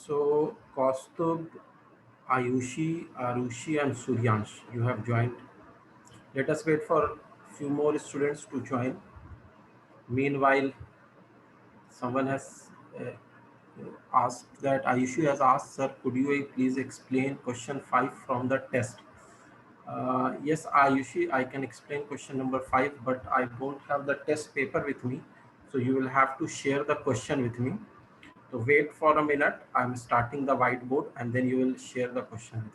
So, Kaustubh, Ayushi, Arushi, and Suryansh, you have joined. Let us wait for few more students to join. Meanwhile, someone has asked that Ayushi has asked, sir, could you please explain question 5 from the test? Yes, Ayushi, I can explain question number 5, but I don't have the test paper with me. So you will have to share the question with me. So wait for a minute. I'm starting the whiteboard and then you will share the question with me.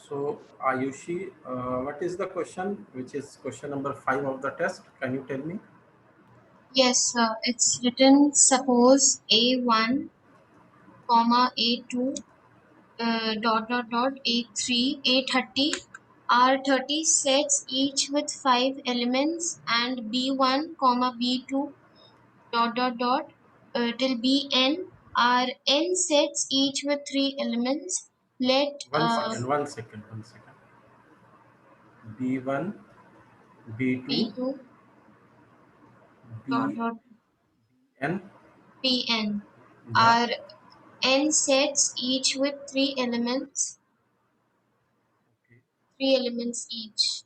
So Ayushi, what is the question, which is question number 5 of the test? Can you tell me? Yes, it's written suppose A1, comma A2, A3, A30 are 30 sets each with 5 elements, and B1, comma B2, till Bn are n sets each with 3 elements. Let One second. B1, B2, B2 dot Bn. dot Okay. Bn Yeah. are n sets each with 3 elements, Okay. 3 elements each.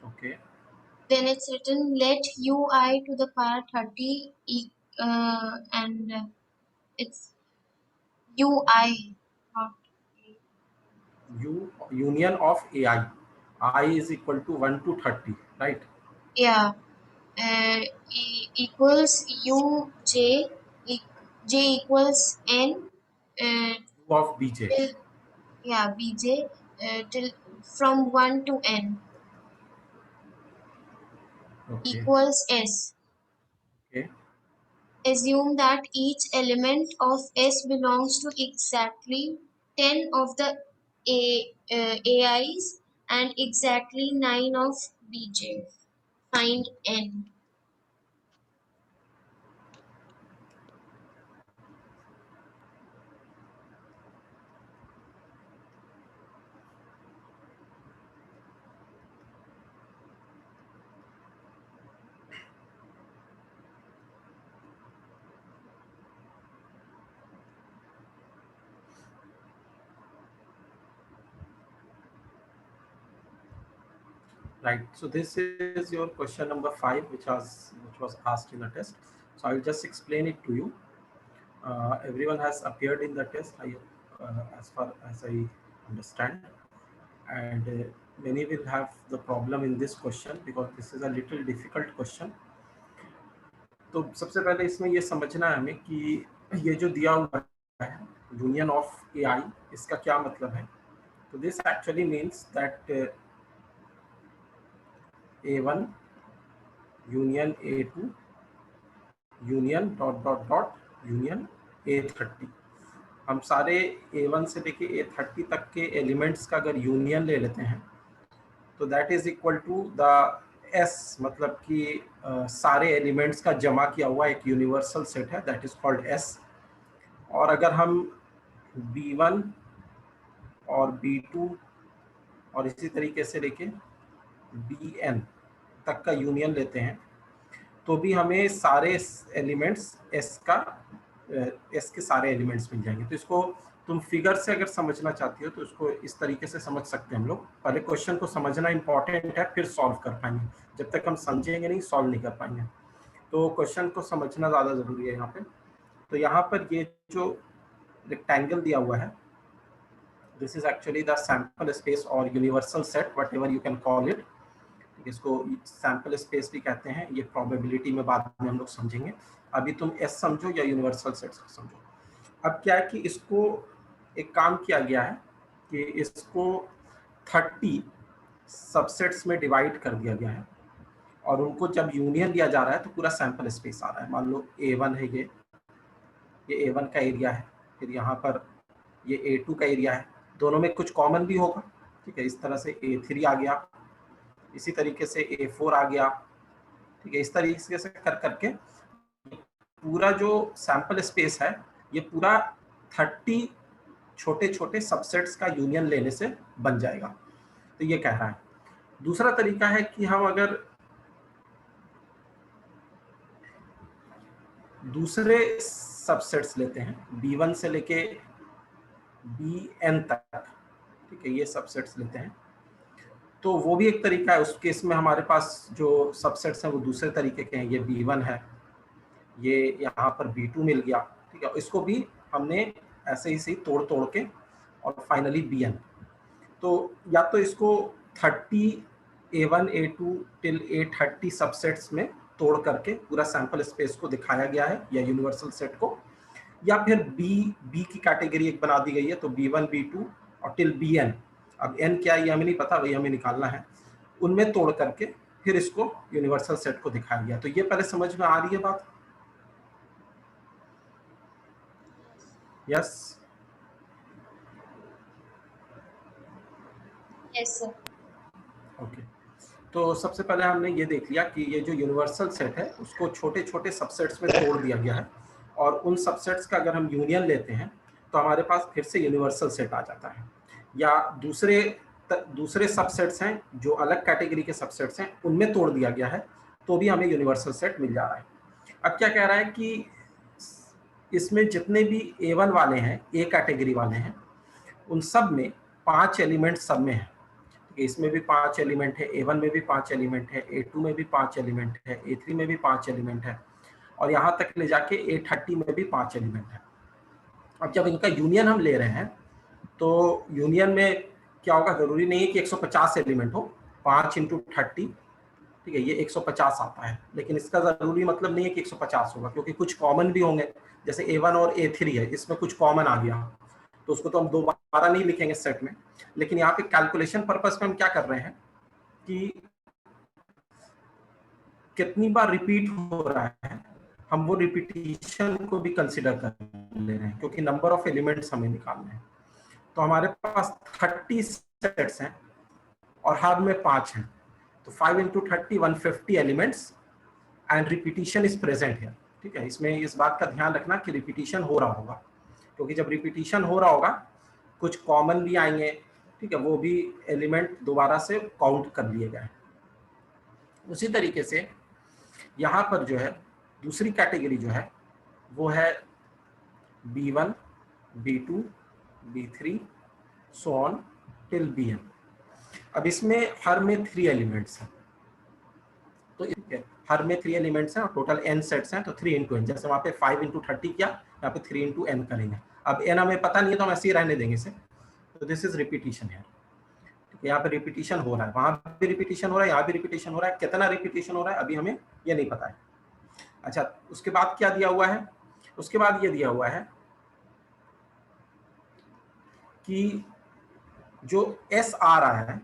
Okay. Then it's written let ui to the power 30 and it's ui, not U union of AI. I is equal to 1 to 30, right? yeah, equals uj, j equals n, U of Bj. till yeah bj, till from 1 to n Okay. equals s. Okay. Assume that each element of S belongs to exactly 10 of the AIs and exactly 9 of BJ. Find N. Right. So this is your question number 5, which was asked in the test. So I will just explain it to you. Everyone has appeared in the test, as far as I understand, and many will have the problem in this question because this is a little difficult question. तो सबसे पहले इसमें ये समझना है हमें कि ये जो दिया हुआ है यूनियन ऑफ एआई, इसका क्या मतलब है. तो this actually means that A1 union A2 union dot dot dot union A30. हम सारे A1 से लेके A30 तक के एलिमेंट्स का अगर यूनियन ले लेते हैं तो that is equal to the S, मतलब कि सारे एलिमेंट्स का जमा किया हुआ एक यूनिवर्सल सेट है, दैट इज कॉल्ड S. और अगर हम B1 और B2 और इसी तरीके से लेके Bn तक का यूनियन लेते हैं तो भी हमें सारे एलिमेंट्स एस के सारे एलिमेंट्स मिल जाएंगे. तो इसको तुम फिगर से अगर समझना चाहती हो तो इसको इस तरीके से समझ सकते हैं हम लोग. पहले क्वेश्चन को समझना इंपॉर्टेंट है, फिर सॉल्व कर पाएंगे. जब तक हम समझेंगे नहीं, सॉल्व नहीं कर पाएंगे. तो क्वेश्चन को समझना ज़्यादा ज़रूरी है यहाँ पे. तो यहाँ पर ये जो रेक्टेंगल दिया हुआ है, this is actually the sample space और universal set, whatever you can call it. इसको सैंपल स्पेस भी कहते हैं. ये प्रोबेबिलिटी में बाद में हम लोग समझेंगे. अभी तुम एस समझो या यूनिवर्सल सेट समझो. अब क्या है कि इसको एक काम किया गया है कि इसको 30 सबसेट्स में डिवाइड कर दिया गया है और उनको जब यूनियन दिया जा रहा है तो पूरा सैंपल स्पेस आ रहा है। मान लो A1 है, ये A1 का एरिया है, फिर यहाँ पर ये A2 का एरिया है, दोनों में कुछ कॉमन भी होगा, ठीक है। इस तरह से A3 आ गया, इसी तरीके से A4 आ गया, ठीक है। इस तरीके से कर करके पूरा जो सैंपल स्पेस है ये पूरा 30 छोटे छोटे सबसेट्स का यूनियन लेने से बन जाएगा। तो ये कह रहा है। दूसरा तरीका है कि हम अगर दूसरे सबसेट्स लेते हैं B1 से लेके Bn तक, ठीक है, ये सबसेट्स लेते हैं, तो वो भी एक तरीका है। उस केस में हमारे पास जो सबसेट्स हैं वो दूसरे तरीके के हैं। ये B1 है, ये यहाँ पर B2 मिल गया, ठीक है। इसको भी हमने ऐसे ही सही तोड़ तोड़ के और फाइनली Bn, तो या तो इसको 30 A1 A2 till A30 subsets में तोड़ करके पूरा सैंपल स्पेस को दिखाया गया है या यूनिवर्सल सेट को, या फिर बी की कैटेगरी एक बना दी गई है, तो B1 B2 और टिल Bn, अब n क्या है ये हमें नहीं पता, वही हमें निकालना है, उनमें तोड़ करके फिर इसको यूनिवर्सल सेट को दिखाया गया। तो ये पहले समझ में आ रही है बात? Yes yes sir. ओके। तो सबसे पहले हमने ये देख लिया कि ये जो यूनिवर्सल सेट है उसको छोटे छोटे सबसेट्स में तोड़ दिया गया है और उन सबसेट्स का अगर हम यूनियन लेते हैं तो हमारे पास फिर से यूनिवर्सल सेट आ जाता है। या दूसरे सबसेट्स हैं जो अलग कैटेगरी के सबसेट्स हैं, उनमें तोड़ दिया गया है तो भी हमें यूनिवर्सल सेट मिल जा रहा है। अब क्या कह रहा है कि इसमें जितने भी A1 वाले हैं, A कैटेगरी वाले हैं, उन सब में 5 एलिमेंट सब में है। इसमें भी 5 एलिमेंट है, A1 में भी 5 एलिमेंट है, A2 में भी 5 एलिमेंट है, A3 में भी 5 एलिमेंट है और यहाँ तक ले जाके A30 में भी 5 एलिमेंट है। अब जब इनका यूनियन हम ले रहे हैं तो यूनियन में क्या होगा, जरूरी नहीं है कि 150 एलिमेंट हो, 5 × 30, ठीक है, ये 150 आता है, लेकिन इसका जरूरी मतलब नहीं है कि 150 होगा, क्योंकि कुछ कॉमन भी होंगे। जैसे A1 और A3 है, इसमें कुछ कॉमन आ गया तो उसको तो हम दोबारा नहीं लिखेंगे सेट में, लेकिन यहाँ पे कैलकुलेशन पर्पस में हम क्या कर रहे हैं कि कितनी बार रिपीट हो रहा है, हम वो रिपीटिशन को भी कंसिडर कर ले रहे हैं, क्योंकि नंबर ऑफ एलिमेंट्स हमें निकालने हैं। तो हमारे पास 30 सेट्स हैं और हर में 5 हैं, तो 5 × 30 150 elements and repetition is present है, ठीक है। इसमें इस बात का ध्यान रखना कि रिपीटिशन हो रहा होगा, क्योंकि जब रिपीटिशन हो रहा होगा कुछ कॉमन भी आएंगे, ठीक है, वो भी एलिमेंट दोबारा से काउंट कर लिए गए। उसी तरीके से यहाँ पर जो है दूसरी कैटेगरी जो है वो है B1 B2 B3 so on till Bn। अब इसमें हर में 3 एलिमेंट्स हैं, तो हर में 3 एलिमेंट्स हैं और टोटल n सेट्स हैं, तो 3 × n, जैसे वहाँ पे 5 × 30 किया, यहाँ पे 3 × n करेंगे। अब n हमें पता नहीं है तो हम ऐसे ही रहने देंगे इसे, तो दिस इज रिपीटिशन है, यहाँ पे रिपीटिशन हो रहा है, वहां भी रिपीटिशन हो रहा है, यहाँ भी रिपीटिशन हो रहा है। कितना रिपीटिशन हो रहा है अभी हमें ये नहीं पता है। अच्छा, उसके बाद क्या दिया हुआ है, उसके बाद ये दिया हुआ है कि जो S आ रहा है,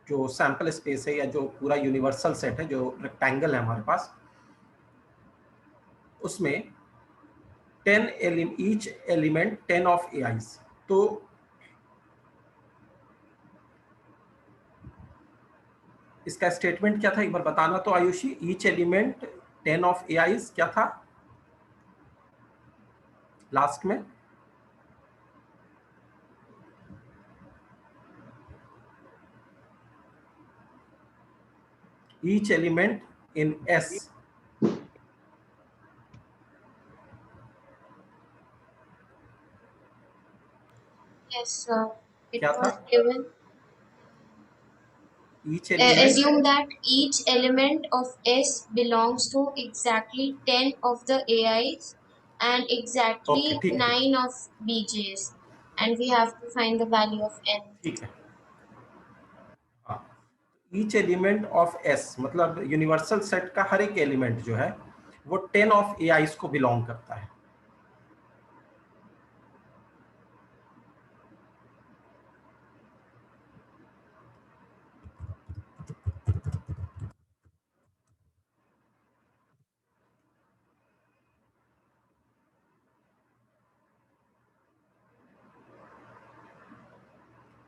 जो सैंपल स्पेस है या जो पूरा यूनिवर्सल सेट है, जो रेक्टेंगल है हमारे पास, उसमें 10 ईच एलिमेंट 10 ऑफ AIs। तो इसका स्टेटमेंट क्या था एक बार बताना तो Ayushi, each element 10 of AIs क्या था लास्ट में? each element in S Yes sir, it क्या था? was given. each element Assume that each element of S belongs to exactly 10 of the AIs and okay exactly ठीक है 9 of BJs, and we have to find the value of n. ठीक है। हाँ, each element of S मतलब universal set का हर एक element जो है वो 10 ऑफ AIs को बिलोंग करता है।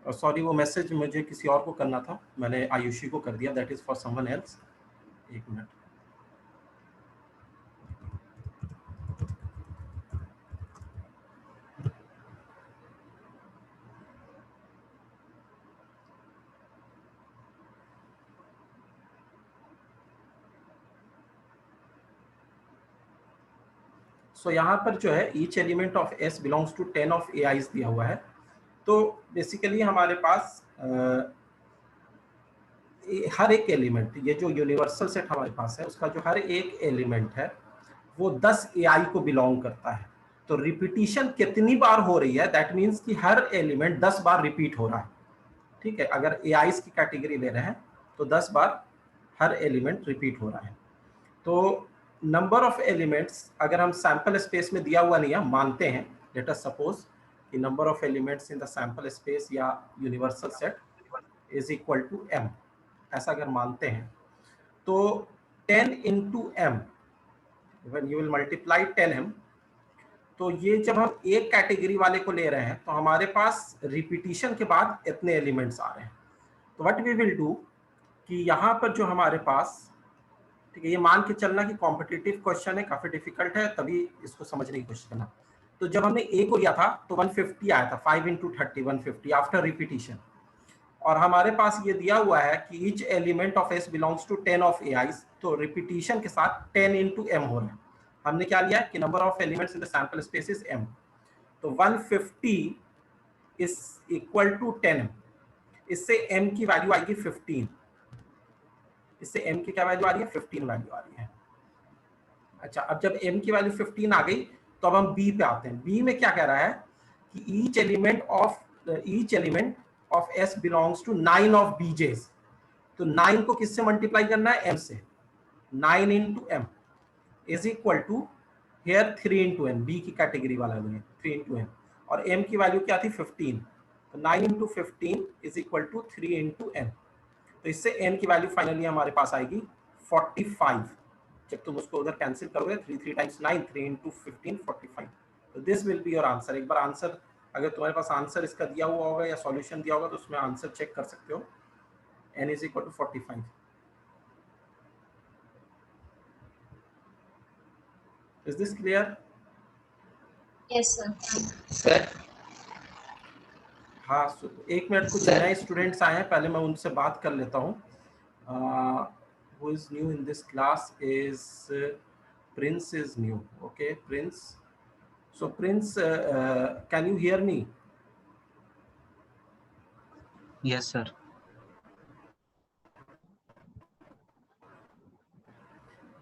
सॉरी, वो मैसेज मुझे किसी और को करना था, मैंने आयुषी को कर दिया, that is for someone else. एक मिनट। सो यहाँ पर जो है each element of S belongs to 10 of A i's दिया हुआ है। तो बेसिकली हमारे पास हर एक एलिमेंट, ये जो यूनिवर्सल सेट हमारे पास है उसका जो हर एक एलिमेंट है वो 10 एआई को बिलोंग करता है। तो रिपीटिशन कितनी बार हो रही है, दैट मीन्स कि हर एलिमेंट 10 बार रिपीट हो रहा है। ठीक है, अगर एआईज की कैटेगरी ले रहे हैं तो 10 बार हर एलिमेंट रिपीट हो रहा है। तो नंबर ऑफ एलिमेंट्स अगर हम सैंपल स्पेस में दिया हुआ नहीं है, मानते हैं, लेट अस सपोज कि number of elements in the sample space या universal set is equal to m, ऐसा अगर मानते हैं तो 10 into m, when you will multiply 10m, तो ये जब हम एक कैटेगरी वाले को ले रहे हैं तो हमारे पास रिपीटिशन के बाद इतने एलिमेंट्स आ रहे हैं। तो व्हाट वी विल डू कि यहाँ पर जो हमारे पास, ठीक है, ये मान के चलना कि कॉम्पिटिटिव क्वेश्चन है, काफी डिफिकल्ट है, तभी इसको समझने की कोशिश करना। तो जब हमने ए को लिया था तो 150 आया था, 5 into 30 150 आफ्टर रिपीटिशन। और हमारे पास ये दिया हुआ है कि each element of S belongs to 10 of A i's, तो रिपीटिशन के साथ 10 into m हो रहा है। हमने क्या लिया कि number of elements in the sample space is m, तो 150 इज इक्वल टू 10m। इससे m की वैल्यू आएगी 15, इससे m की क्या वैल्यू आ रही है, 15 वैल्यू आ रही है। अच्छा, अब जब m की वैल्यू 15 आ गई तो अब हम b पे आते हैं। b में क्या कह रहा है कि each element of s belongs to 9 of bj's। तो 9 को किससे मल्टीप्लाई करना है, m से। 9 into m is equal to here 3 into n, b की कैटेगरी वाला है 3 into n, और m की वैल्यू क्या थी 15, तो 9 into 15 is equal to 3 into n। तो इससे n की वैल्यू फाइनली हमारे पास आएगी 45। जब तुम उसको उधर कैंसिल करोगे 3 times 9, 3 into 15 45। तो this will be your answer. एक बार आंसर, अगर तुम्हारे पास आंसर इसका दिया हुआ होगा या सॉल्यूशन दिया होगा तो उसमें आंसर चेक कर सकते हो। n is equal to 45। Is this clear? Yes, sir. Sir हाँ, एक मिनट, कुछ नए स्टूडेंट्स आए हैं, पहले मैं उनसे बात कर लेता हूँ। Who is new in this class is Prince is new. Okay Prince, so Prince, can you hear me? Yes sir.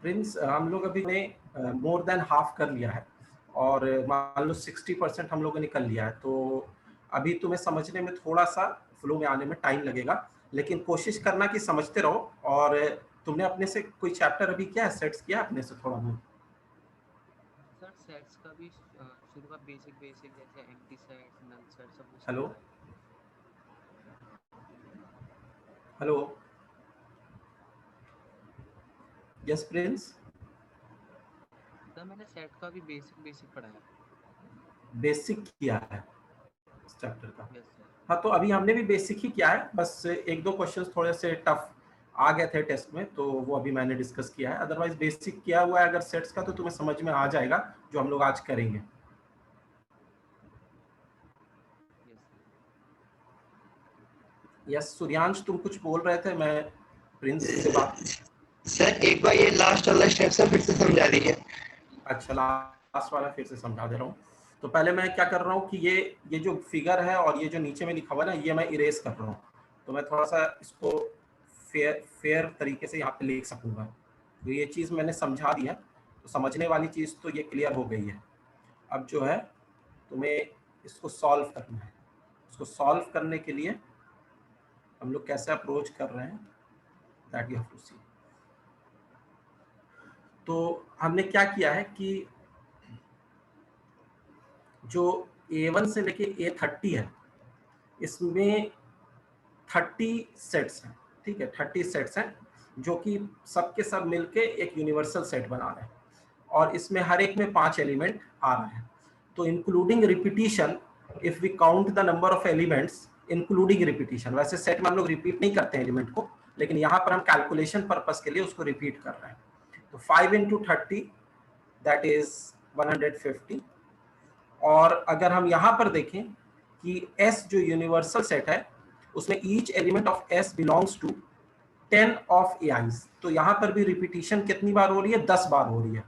Prince, हम लोग अभी ने मोर देन हाफ कर लिया है और मान लो 60% हम लोगों ने कर लिया है। तो अभी तुम्हें समझने में थोड़ा सा फ्लो में आने में टाइम लगेगा, लेकिन कोशिश करना कि समझते रहो। और तुमने अपने से कोई चैप्टर अभी किया है, सेट्स किया अपने से थोड़ा बहुत? सर सेट्स का भी शुरू का बेसिक जैसे एम्प्टी सेट्स, नल सेट्स सब कुछ। Hello hello, yes Prince? Sir मैंने सेट का भी बेसिक पढ़ा है। बेसिक किया है इस चैप्टर का? Yes sir. हाँ, तो अभी हमने भी बेसिक ही किया है, बस एक दो क्वेश्चंस थोड़े से टफ आ गए थे टेस्ट में, तो वो अभी मैंने डिस्कस किया है। अदरवाइज बेसिक किया हुआ है अगर सेट्स का तो तुम्हें समझ में आ जाएगा जो हम लोग आज करेंगे। यस सूर्यांश, तुम कुछ बोल रहे थे, मैं प्रिंस से बात। सर एक बार ये लास्ट वाला स्टेप सर फिर से समझा दीजिए। अच्छा, लास्ट वाला फिर से समझा दे रहा हूँ। तो पहले मैं क्या कर रहा हूँ कि ये जो फिगर है और ये जो नीचे में लिखा हुआ है ना, ये मैं इरेज कर रहा हूँ, तो मैं थोड़ा सा इसको फेयर तरीके से यहाँ पे लिख सकूँगा। तो ये चीज़ मैंने समझा दी है, तो समझने वाली चीज़ तो ये क्लियर हो गई है। अब जो है तुम्हें इसको सॉल्व करना है। इसको सॉल्व करने के लिए हम लोग कैसे अप्रोच कर रहे हैं, दैट यू हैव टू सी। तो हमने क्या किया है कि जो A1 से लेके A30 है, इसमें 30 सेट्स हैं। ठीक है, 30 सेट्स हैं जो कि सब के सब मिलके एक यूनिवर्सल सेट बना रहे हैं, और इसमें हर एक में 5 एलिमेंट आ रहा है। तो including repetition, if we count the number of elements including repetition. वैसे सेट में हम लोग रिपीट नहीं करते हैं एलिमेंट को, लेकिन यहाँ पर हम कैलकुलेशन पर्पस के लिए उसको रिपीट कर रहे हैं। तो 5 into 30 दैट इज 150। और अगर हम यहाँ पर देखें कि S जो यूनिवर्सल सेट है उसमें each element of S belongs to 10 of AIs, तो यहाँ पर भी रिपीटिशन कितनी बार हो रही है? 10 बार हो रही है।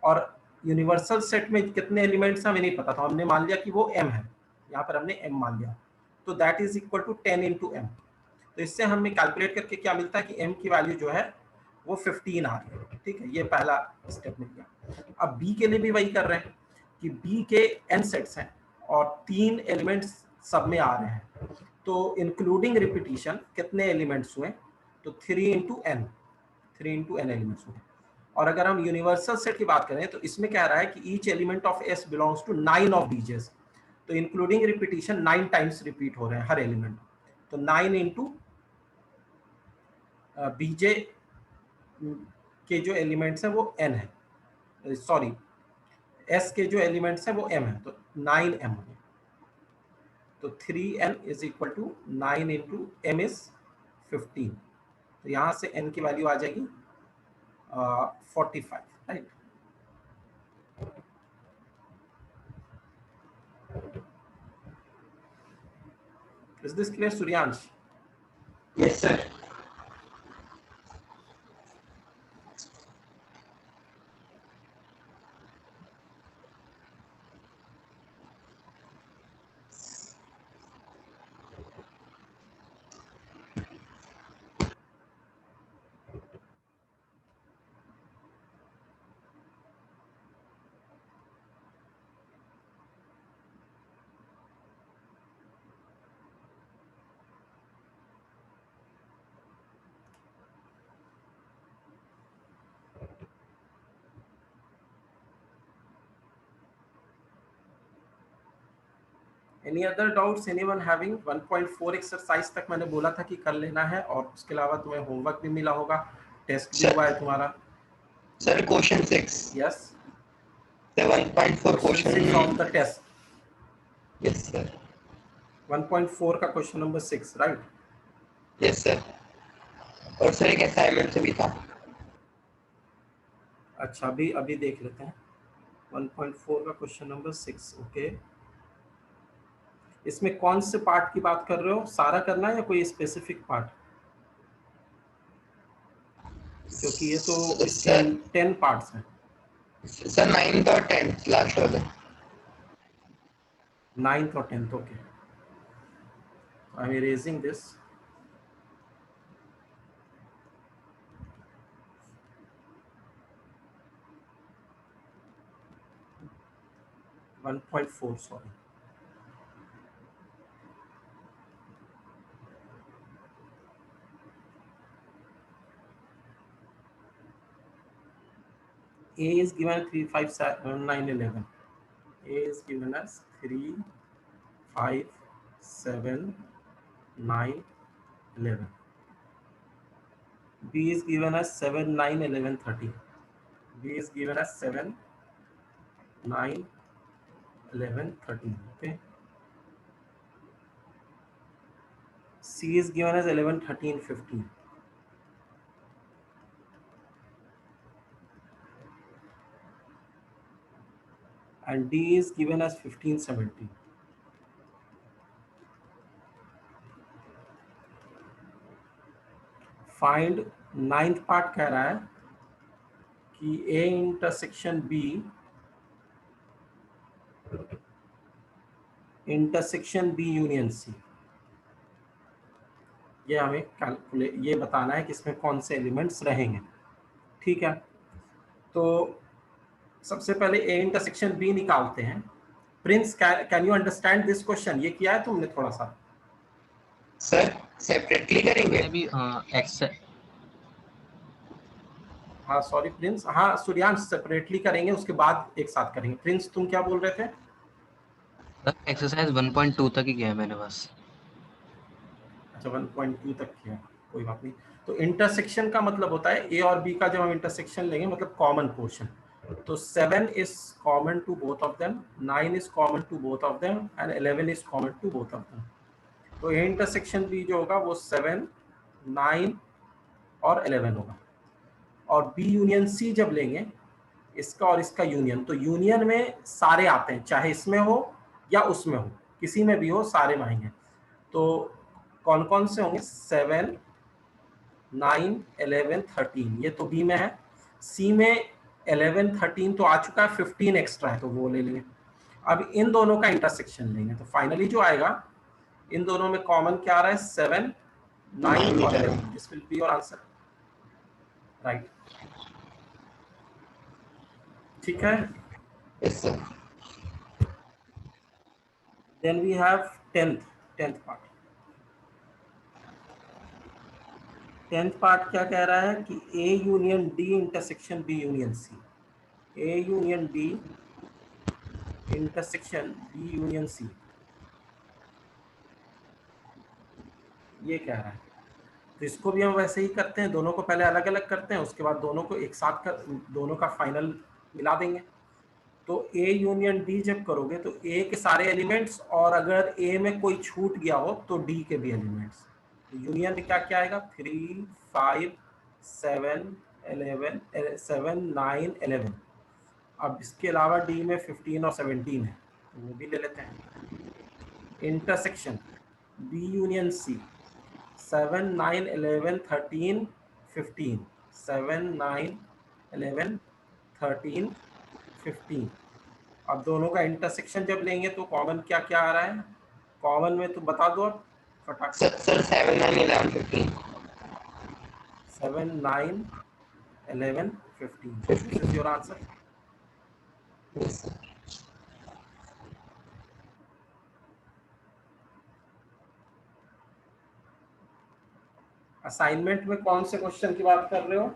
और यूनिवर्सल सेट में कितने एलिमेंट्स हैं हमें नहीं पता, तो हमने मान लिया कि वो M है, यहाँ पर हमने M मान लिया, तो that is equal to 10 into M। तो इससे हमें कैलकुलेट करके क्या मिलता है कि M की वैल्यू जो है वो 15 आ रही है। ठीक है, ये पहला स्टेप मिल गया। अब B के लिए भी वही कर रहे हैं कि B के n सेट्स हैं और 3 एलिमेंट्स सब में आ रहे हैं, तो इंक्लूडिंग रिपीटिशन कितने एलिमेंट्स हुए? तो 3 into n एलिमेंट्स हुए। और अगर हम यूनिवर्सल सेट की बात करें तो इसमें कह रहा है कि each element of S belongs to 9 of बीजेस, तो इंक्लूडिंग रिपीटिशन 9 टाइम्स रिपीट हो रहे हैं हर एलिमेंट। तो 9 into बीजे के जो एलिमेंट्स हैं वो n है, सॉरी S के जो एलिमेंट्स हैं वो m है, तो 9m हो गया। तो 3n is equal to 9 into m is 15, तो यहाँ से n की वैल्यू आ जाएगी 45, right. Is this clear Suryansh? Yes, sir. Any other doubts anyone having? 1.4 exercise तक मैंने बोला था कि कर लेना है, और उसके अलावा तुम्हें होमवर्क भी मिला होगा, टेस्ट भी Sir. हुआ है तुम्हारा। Sir, question 6. Yes, The 1.4 question 6 of the question. Test. Yes, sir. 1.4 का question number 6, right. Yes, sir. और सर एक असाइनमेंट से भी था। अच्छा, अभी देख लेते हैं 1.4 का क्वेश्चन नंबर 6। ओके, इसमें कौन से पार्ट की बात कर रहे हो? सारा करना है या कोई स्पेसिफिक पार्ट? क्योंकि ये तो इसके सर 10 पार्ट्स हैं। सर 9th और 10th लास्ट वाले। 9th और 10th, okay. I am erasing this. One 1.4, sorry. A is given 3, 5, 7, 9, 11. A is given as 3, 5, 7, 9, 11. B is given as 7, 9, 11, 13. B is given as 7, 9, 11, 13. Okay. C is given as 11, 13, 15. And D is given as 15, 17. Find 9th part कह रहा है कि A intersection B intersection B union C, ये हमें calculate, ये बताना है कि इसमें कौन से एलिमेंट्स रहेंगे। ठीक है, तो सबसे पहले A इंटरसेक्शन B निकालते हैं। Prince, can you understand this question? ये किया है तुमने थोड़ा सा? सर सेपरेटली करेंगे? मैं भी हाँ सॉरी प्रिंस, हाँ सूर्यांश सेपरेटली करेंगे, उसके बाद एक साथ करेंगे। प्रिंस तुम क्या बोल रहे थे? एक्सरसाइज 1.2 तक ही किया है मैंने बस। अच्छा 1.2 तक किया, कोई बात नहीं। तो इंटरसेक्शन का मतलब होता है ए और बी का जब हम इंटरसेक्शन लेंगे मतलब कॉमन पोर्शन। तो 7 is common to both of them, 9 is common to both of them and 11 is common to both of them. तो ए इंटरसेक्शन बी जो होगा वो 7, 9 और 11 होगा। और बी यूनियन सी जब लेंगे, इसका और इसका यूनियन, तो यूनियन में सारे आते हैं, चाहे इसमें हो या उसमें हो, किसी में भी हो सारे में आएंगे। तो कौन कौन से होंगे? 7, 9, 11, 13, ये तो बी में है। सी में 11, 13 तो आ चुका है, 15 एक्स्ट्रा है तो वो ले लेंगे। अब इन दोनों का इंटरसेक्शन लेंगे, तो फाइनली जो आएगा इन दोनों में कॉमन क्या आ रहा है? 7, 9 और 11। This will be your answer, right? ठीक है। Yes, sir. Then we have 10th part. 10th part क्या कह रहा है कि A union D intersection B union C, A union D intersection B union C, ये कह रहा है। तो इसको भी हम वैसे ही करते हैं, दोनों को पहले अलग अलग करते हैं, उसके बाद दोनों को एक साथ कर, दोनों का फाइनल मिला देंगे। तो A यूनियन D जब करोगे तो A के सारे एलिमेंट्स, और अगर A में कोई छूट गया हो तो D के भी एलिमेंट्स। तो यूनियन में क्या क्या आएगा? 3, 5, 7, 11, 7, 9, 11। अब इसके अलावा D में 15 और 17 है, तो वो भी ले लेते हैं। Intersection B union C, 7, 9, 11, 13, 15, 7, 9, 11, 13, 15। अब दोनों का इंटरसेक्शन जब लेंगे तो कॉमन क्या क्या आ रहा है? कॉमन में तो बता दो अब फटाक से। Sir, 7, 9, 11, 15. 7, 9, 11, 15, this is your answer. Yes, sir. Assignment में कौन से क्वेश्चन की बात कर रहे हो?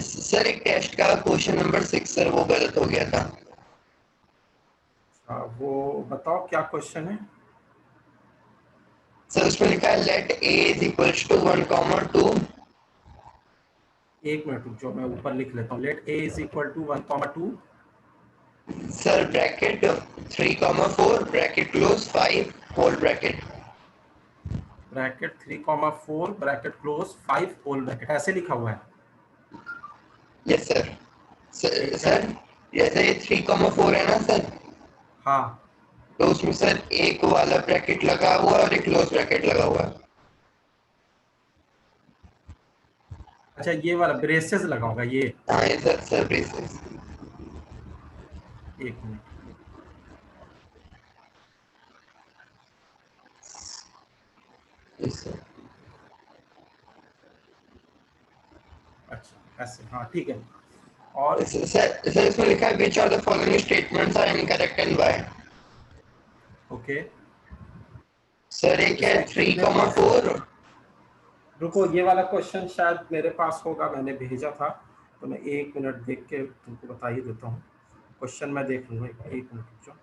सर एक टेस्ट का क्वेश्चन नंबर 6 सर वो गलत हो गया था। वो बताओ क्या क्वेश्चन है? सर उसमें लिखा है let a is equals to 1,2। एक मिनट रुक जाओ, मैं ऊपर लिख लेता हूँ। Let a is equal to 1,2। Sir bracket 3,4 bracket close 5 whole bracket. Bracket 3,4 bracket close 5 whole bracket, ऐसे लिखा हुआ है। Yes sir. ठीक है। सर जैसे ये 3,4 है ना सर, हाँ, तो उसमें सर एक वाला ब्रैकेट लगा हुआ है और एक क्लोज ब्रैकेट लगा हुआ है। अच्छा ये वाला ब्रेसेस लगा होगा ये। हाँ ये सर ब्रेसेस। एक मिनट, यस सर। अच्छा ऐसे, हाँ ठीक है। और सर इसमें लिखा है which of the following statements are incorrect and why। Okay, sir एक है इसमें कितने पार्ट? 3,4। रुको, ये वाला क्वेश्चन शायद मेरे पास होगा, मैंने भेजा था, तो मैं 1 मिनट देख के तुमको बता ही देता हूँ। क्वेश्चन मैं देख लूँगा, 1 मिनट रुक जाओ।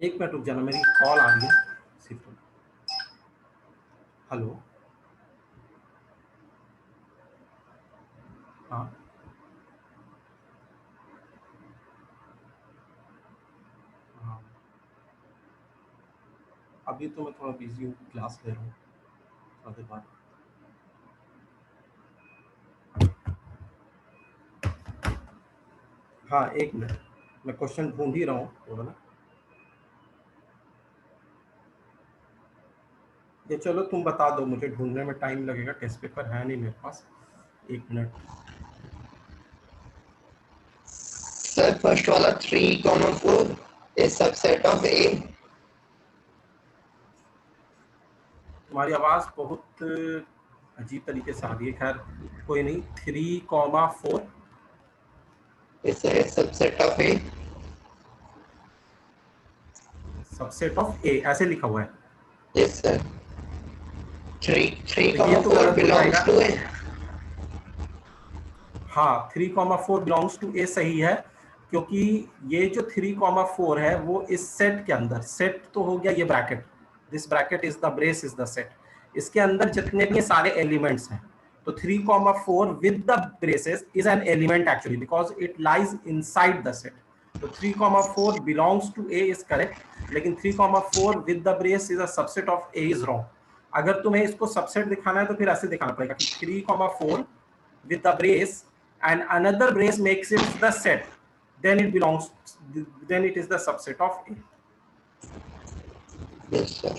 एक मिनट रुक जाना, मेरी कॉल आ रही है सिर्फ। हेलो, हाँ हाँ, अभी तो मैं थोड़ा बिजी हूँ, क्लास ले रहा हूँ, थोड़ा देर बाद। हाँ 1 मिनट, मैं क्वेश्चन ढूंढ ही रहा हूँ वो वाला। ये चलो तुम बता दो, मुझे ढूंढने में टाइम लगेगा, टेस्ट पेपर है नहीं मेरे पास। 1 मिनट। सर फर्स्ट वाला 3,4 is subset of A। तुम्हारी आवाज बहुत अजीब तरीके से आ रही है, खैर कोई नहीं। 3,4 Yes sir, subset of A. Subset of A ऐसे लिखा हुआ है। Yes sir. 3 तो ये तो 4 गलत हो belongs जाएगा। to A. हाँ 3,4 बिलोंग्स टू ए सही है, क्योंकि ये जो 3,4 है वो इस सेट के अंदर, सेट तो हो गया ये bracket, this bracket is the brace is the set, इसके अंदर जितने भी सारे एलिमेंट्स हैं, तो 3,4 with the braces is an element actually because it lies inside the set. तो 3,4 belongs to A is correct, लेकिन 3,4 with the brace is a subset of A is wrong. अगर तुम्हें इसको सबसेट दिखाना है तो फिर ऐसे दिखाना पड़ेगा कि 3,4 with the brace and another brace makes it the set, then it belongs, then it is the subset of A. Yes sir.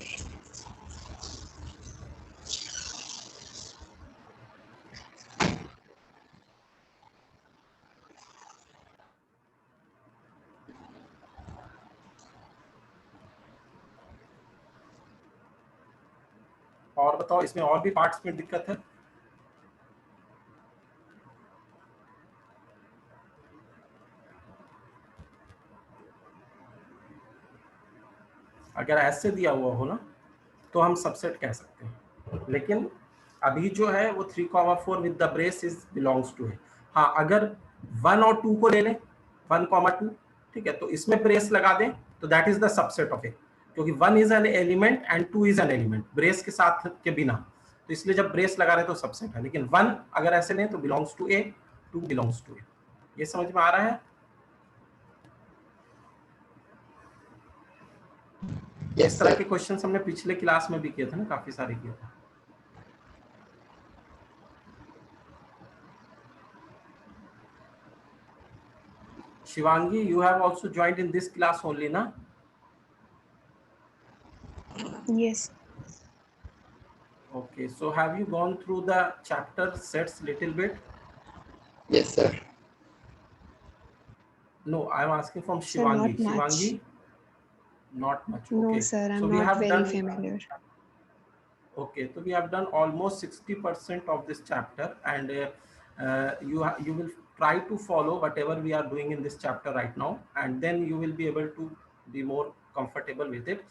और बताओ इसमें और भी पार्ट्स में दिक्कत है? अगर ऐसे दिया हुआ हो ना तो हम सबसेट कह सकते हैं, लेकिन अभी जो है वो 3,4 with the brace is belongs to है। हाँ अगर 1 और 2 को ले लें, 1,2, ठीक है, तो इसमें ब्रेस लगा दें तो that is the subset of A, क्योंकि 1 is an element and 2 is an element, brace के साथ के बिना, तो इसलिए जब ब्रेस लगा रहे तो सबसेट है। लेकिन 1 अगर ऐसे लें तो belongs to A, 2 belongs to A. ये समझ में आ रहा है? Yes इस तरह sir. के क्वेश्चंस हमने पिछले क्लास में भी किए थे ना, काफी सारे किए थे। Shivangi, you have also joined in this class only, na? Yes. Okay, so have you gone through the chapter sets little bit? Yes sir. No, I'm asking from Sir, Shivangi. not much. Shivangi, not much. No, Okay. sir, I'm so we not have very done, familiar. Okay, so we have done almost 60% of this chapter, and you will try to follow whatever we are doing in this chapter right now, and then you will be able to be more comfortable with it.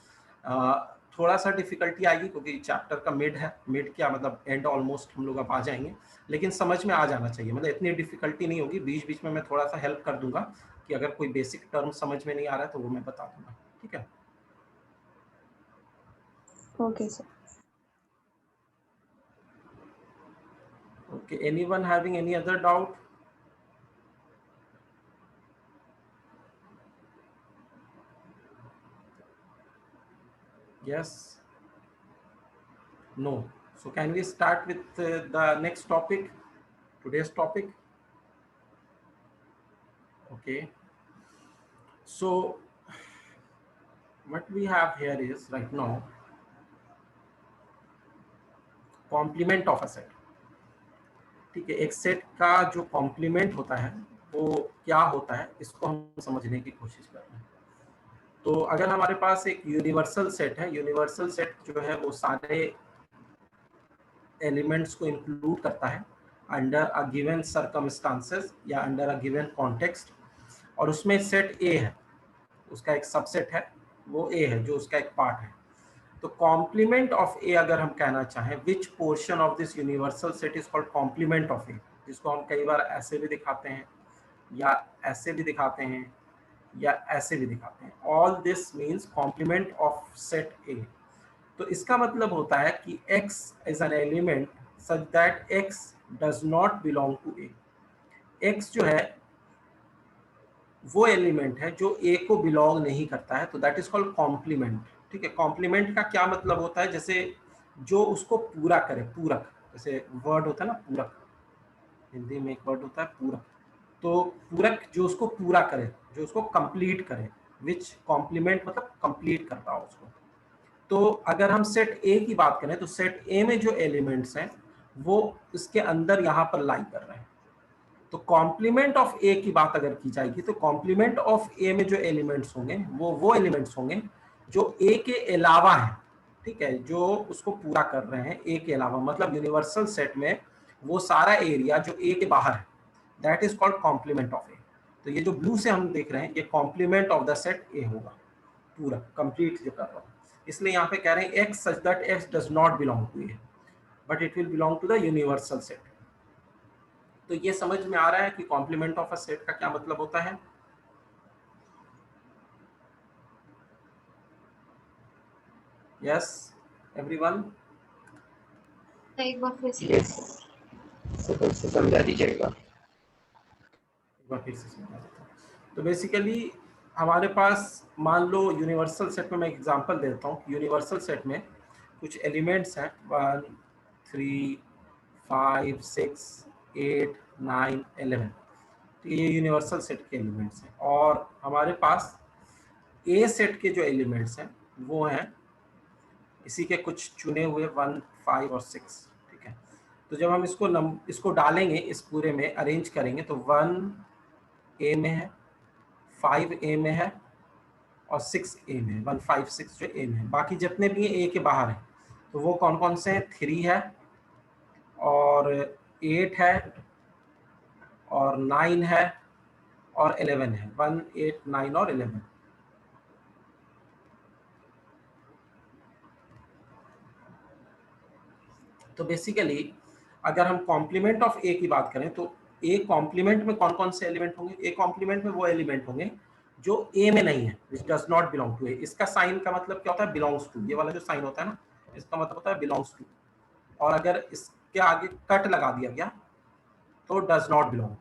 थोड़ा सा difficulty आएगी क्योंकि chapter का mid है, mid क्या मतलब and almost हम लोग अब आ जाएंगे, लेकिन समझ में आ जाना चाहिए, मतलब इतनी डिफिकल्टी नहीं होगी। बीच बीच में मैं थोड़ा सा हेल्प कर दूंगा कि अगर कोई बेसिक टर्म समझ में नहीं आ रहा है तो वो मैं बता दूंगा, ठीक है? Okay, sir. Okay, anyone having any other doubt? Yes? No. So can we start with the next topic, today's topic? Okay. So what we have here is right now complement of a set. ठीक है, एक set का जो complement होता है वो क्या होता है, इसको हम समझने की कोशिश कर रहे हैं। तो अगर हमारे पास एक यूनिवर्सल सेट है, यूनिवर्सल सेट जो है वो सारे एलिमेंट्स को इंक्लूड करता है अंडर अ गिवन सर्कमस्टांसेस या अंडर अ गिवन कॉन्टेक्स्ट, और उसमें सेट ए है, उसका एक सबसेट है, वो ए है जो उसका एक पार्ट है। तो कॉम्प्लीमेंट ऑफ ए अगर हम कहना चाहें, which portion of this universal set is called complement of A, जिसको हम कई बार ऐसे भी दिखाते हैं या ऐसे भी दिखाते हैं या ऐसे भी दिखाते हैं। All this means complement of set A. तो इसका मतलब होता है कि x is an element such that x does not belong to A. x जो है वो एलिमेंट है जो a को बिलोंग नहीं करता है, तो दैट इज कॉल्ड कॉम्प्लीमेंट। ठीक है, कॉम्प्लीमेंट का क्या मतलब होता है, जैसे जो उसको पूरा करे, पूरक, जैसे वर्ड होता है ना पूरक, हिंदी में एक वर्ड होता है पूरक, तो पूरक जो उसको पूरा करे, जो उसको कंप्लीट करे, विच कॉम्प्लीमेंट मतलब कंप्लीट करता हो उसको। तो अगर हम सेट ए की बात करें तो सेट ए में जो एलिमेंट्स हैं वो इसके अंदर यहाँ पर लाई कर रहे हैं। तो कॉम्प्लीमेंट ऑफ ए की बात अगर की जाएगी तो कॉम्प्लीमेंट ऑफ ए में जो एलिमेंट्स होंगे वो एलिमेंट्स होंगे जो ए के अलावा है, ठीक है, जो उसको पूरा कर रहे हैं ए के अलावा, मतलब यूनिवर्सल सेट में वो सारा एरिया जो ए के बाहर है, that is called complement of A. तो ये जो ब्लू से हम देख रहे हैं, ये complement of the set A होगा, पूरा कंप्लीट जो कर रहा हूँ। इसलिए यहाँ पे कह रहे हैं x such that x does not belong to A but it will belong to the universal set. तो ये समझ में आ रहा है कि कॉम्प्लीमेंट ऑफ अ सेट का क्या मतलब होता है। Yes everyone? एक बार फिर से यस, फिर से समझा दीजिएगा। एक बार फिर से समझा देता हूँ। तो बेसिकली हमारे पास, मान लो यूनिवर्सल सेट में मैं एग्जांपल देता हूँ। यूनिवर्सल सेट में कुछ एलिमेंट्स हैं 1 3 5 6 8 9 11। तो ये यूनिवर्सल सेट के एलिमेंट्स हैं, और हमारे पास ए सेट के जो एलिमेंट्स हैं वो हैं इसी के कुछ चुने हुए 1 5 और 6। ठीक है, तो जब हम इसको डालेंगे, इस पूरे में अरेंज करेंगे, तो 1 ए में है, 5 ए में है और 6 ए में है। 1 5 6 जो ए में है, बाकी जितने भी ए के बाहर हैं तो वो कौन कौन से हैं? 3 है और 8 है और 9 है और 11 है। 1 8 9 और 11। तो बेसिकली अगर हम कॉम्प्लीमेंट ऑफ ए की बात करें तो ए कॉम्प्लीमेंट में कौन कौन से एलिमेंट होंगे? ए कॉम्प्लीमेंट में वो एलिमेंट होंगे जो ए में नहीं है, which does not belong to A. इसका साइन का मतलब क्या होता है? Belongs to. ये वाला जो साइन होता है ना, इसका मतलब होता है बिलोंग्स टू। और अगर इसके आगे कट लगा दिया गया तो डज नॉट बिलोंग।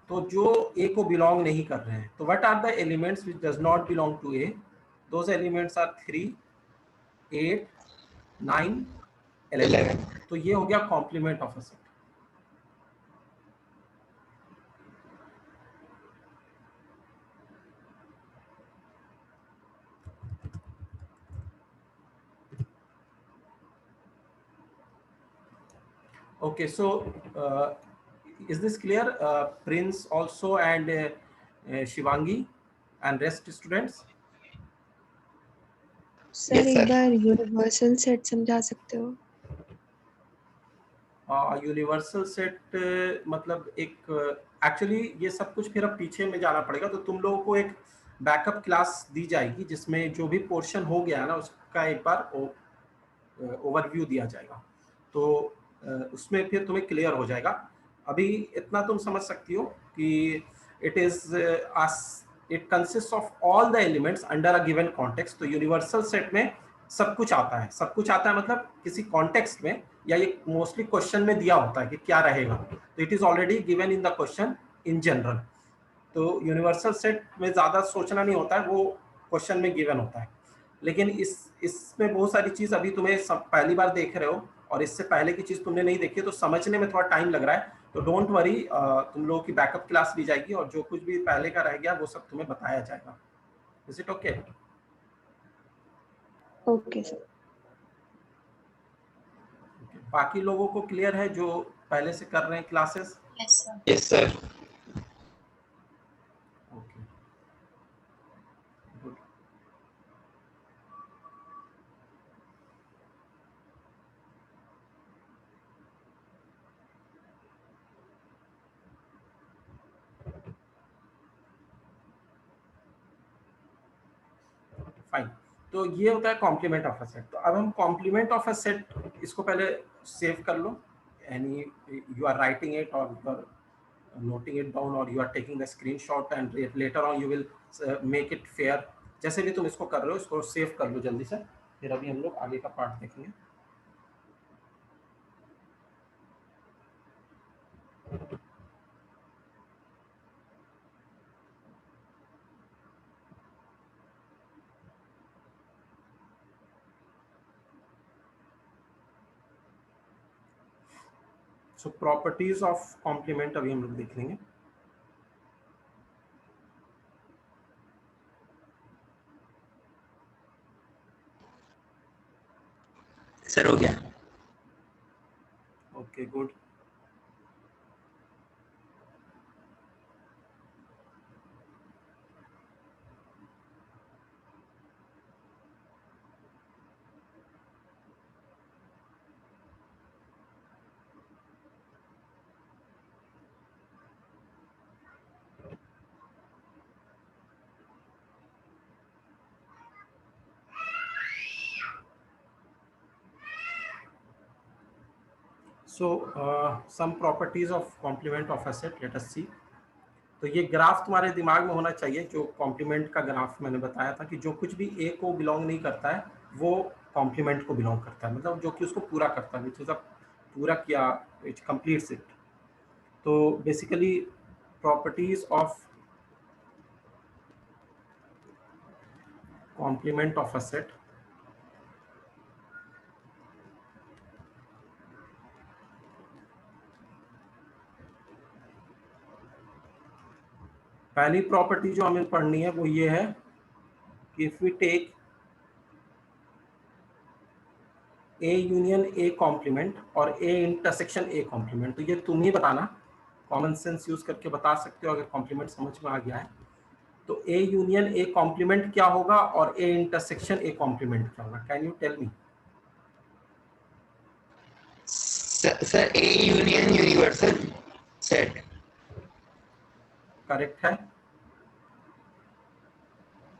तो जो ए को बिलोंग नहीं कर रहे हैं, तो what are the elements which does not belong to A? Those elements are 3 8 9 11। 11। तो ये हो गया complement of a set. Okay, so is this clear, Prince also and Shivangi and rest students? Sir yes एक sir. बार universal set समझा सकते हो? Universal set मतलब एक एक्चुअली ये सब कुछ फिर अब पीछे में जाना पड़ेगा। तो तुम लोगों को एक बैकअप क्लास दी जाएगी जिसमें जो भी पोर्शन हो गया है ना उसका एक बार ओवरव्यू दिया जाएगा। तो उसमें फिर तुम्हें क्लियर हो जाएगा। अभी इतना तुम समझ सकती हो कि it consist of all the elements under a given context. तो यूनिवर्सल सेट में सब कुछ आता है। सब कुछ आता है मतलब किसी कॉन्टेक्स्ट में, या ये मोस्टली क्वेश्चन में दिया होता है कि क्या रहेगा। तो it is already given in the question in general. तो यूनिवर्सल सेट में ज़्यादा सोचना नहीं होता है, वो क्वेश्चन में गिवन होता है। लेकिन इसमें बहुत सारी चीज़ अभी तुम्हें सब पहली बार देख रहे हो, और इससे पहले की चीज़ तुमने नहीं देखी है, तो समझने में थोड़ा टाइम लग रहा है। तो डोंट वरी, तुम लोगों की बैकअप क्लास ली जाएगी और जो कुछ भी पहले का रह गया वो सब तुम्हें बताया जाएगा। Is it okay? Okay sir. बाकी लोगों को क्लियर है जो पहले से कर रहे हैं classes? Yes sir. Yes sir. Okay, good. Fine. तो ये होता है कॉम्प्लीमेंट ऑफ अ सेट। तो अब हम कॉम्प्लीमेंट ऑफ अ सेट, इसको पहले सेव कर लो। Any you are writing it और you are noting it down or you are taking the screenshot and later on you will make it fair। जैसे भी तुम इसको कर रहे हो इसको सेव कर लो जल्दी से, फिर अभी हम लोग आगे का पार्ट देखेंगे। सो प्रॉपर्टीज ऑफ कॉम्प्लीमेंट अभी हम लोग देख लेंगे। सर हो गया। Okay good. So some properties of complement of a set, let us see. तो ये ग्राफ तुम्हारे दिमाग में होना चाहिए, जो कॉम्प्लीमेंट का ग्राफ मैंने बताया था कि जो कुछ भी ए को बिलोंग नहीं करता है वो कॉम्प्लीमेंट को बिलोंग करता है, मतलब जो कि उसको पूरा करता है, विच इज अ पूरा किया, विच कंप्लीट्स इट। तो basically properties of complement of a set, पहली प्रॉपर्टी जो हमें पढ़नी है वो ये है कि if we take A union A complement और ए इंटरसेक्शन ए कॉम्प्लीमेंट, तो ये तुम ही बताना, कॉमन सेंस यूज करके बता सकते हो अगर कॉम्प्लीमेंट समझ में आ गया है। तो ए यूनियन ए कॉम्प्लीमेंट क्या होगा और ए इंटरसेक्शन ए कॉम्प्लीमेंट क्या होगा? Can you tell me? Sir A union universal set. Correct है।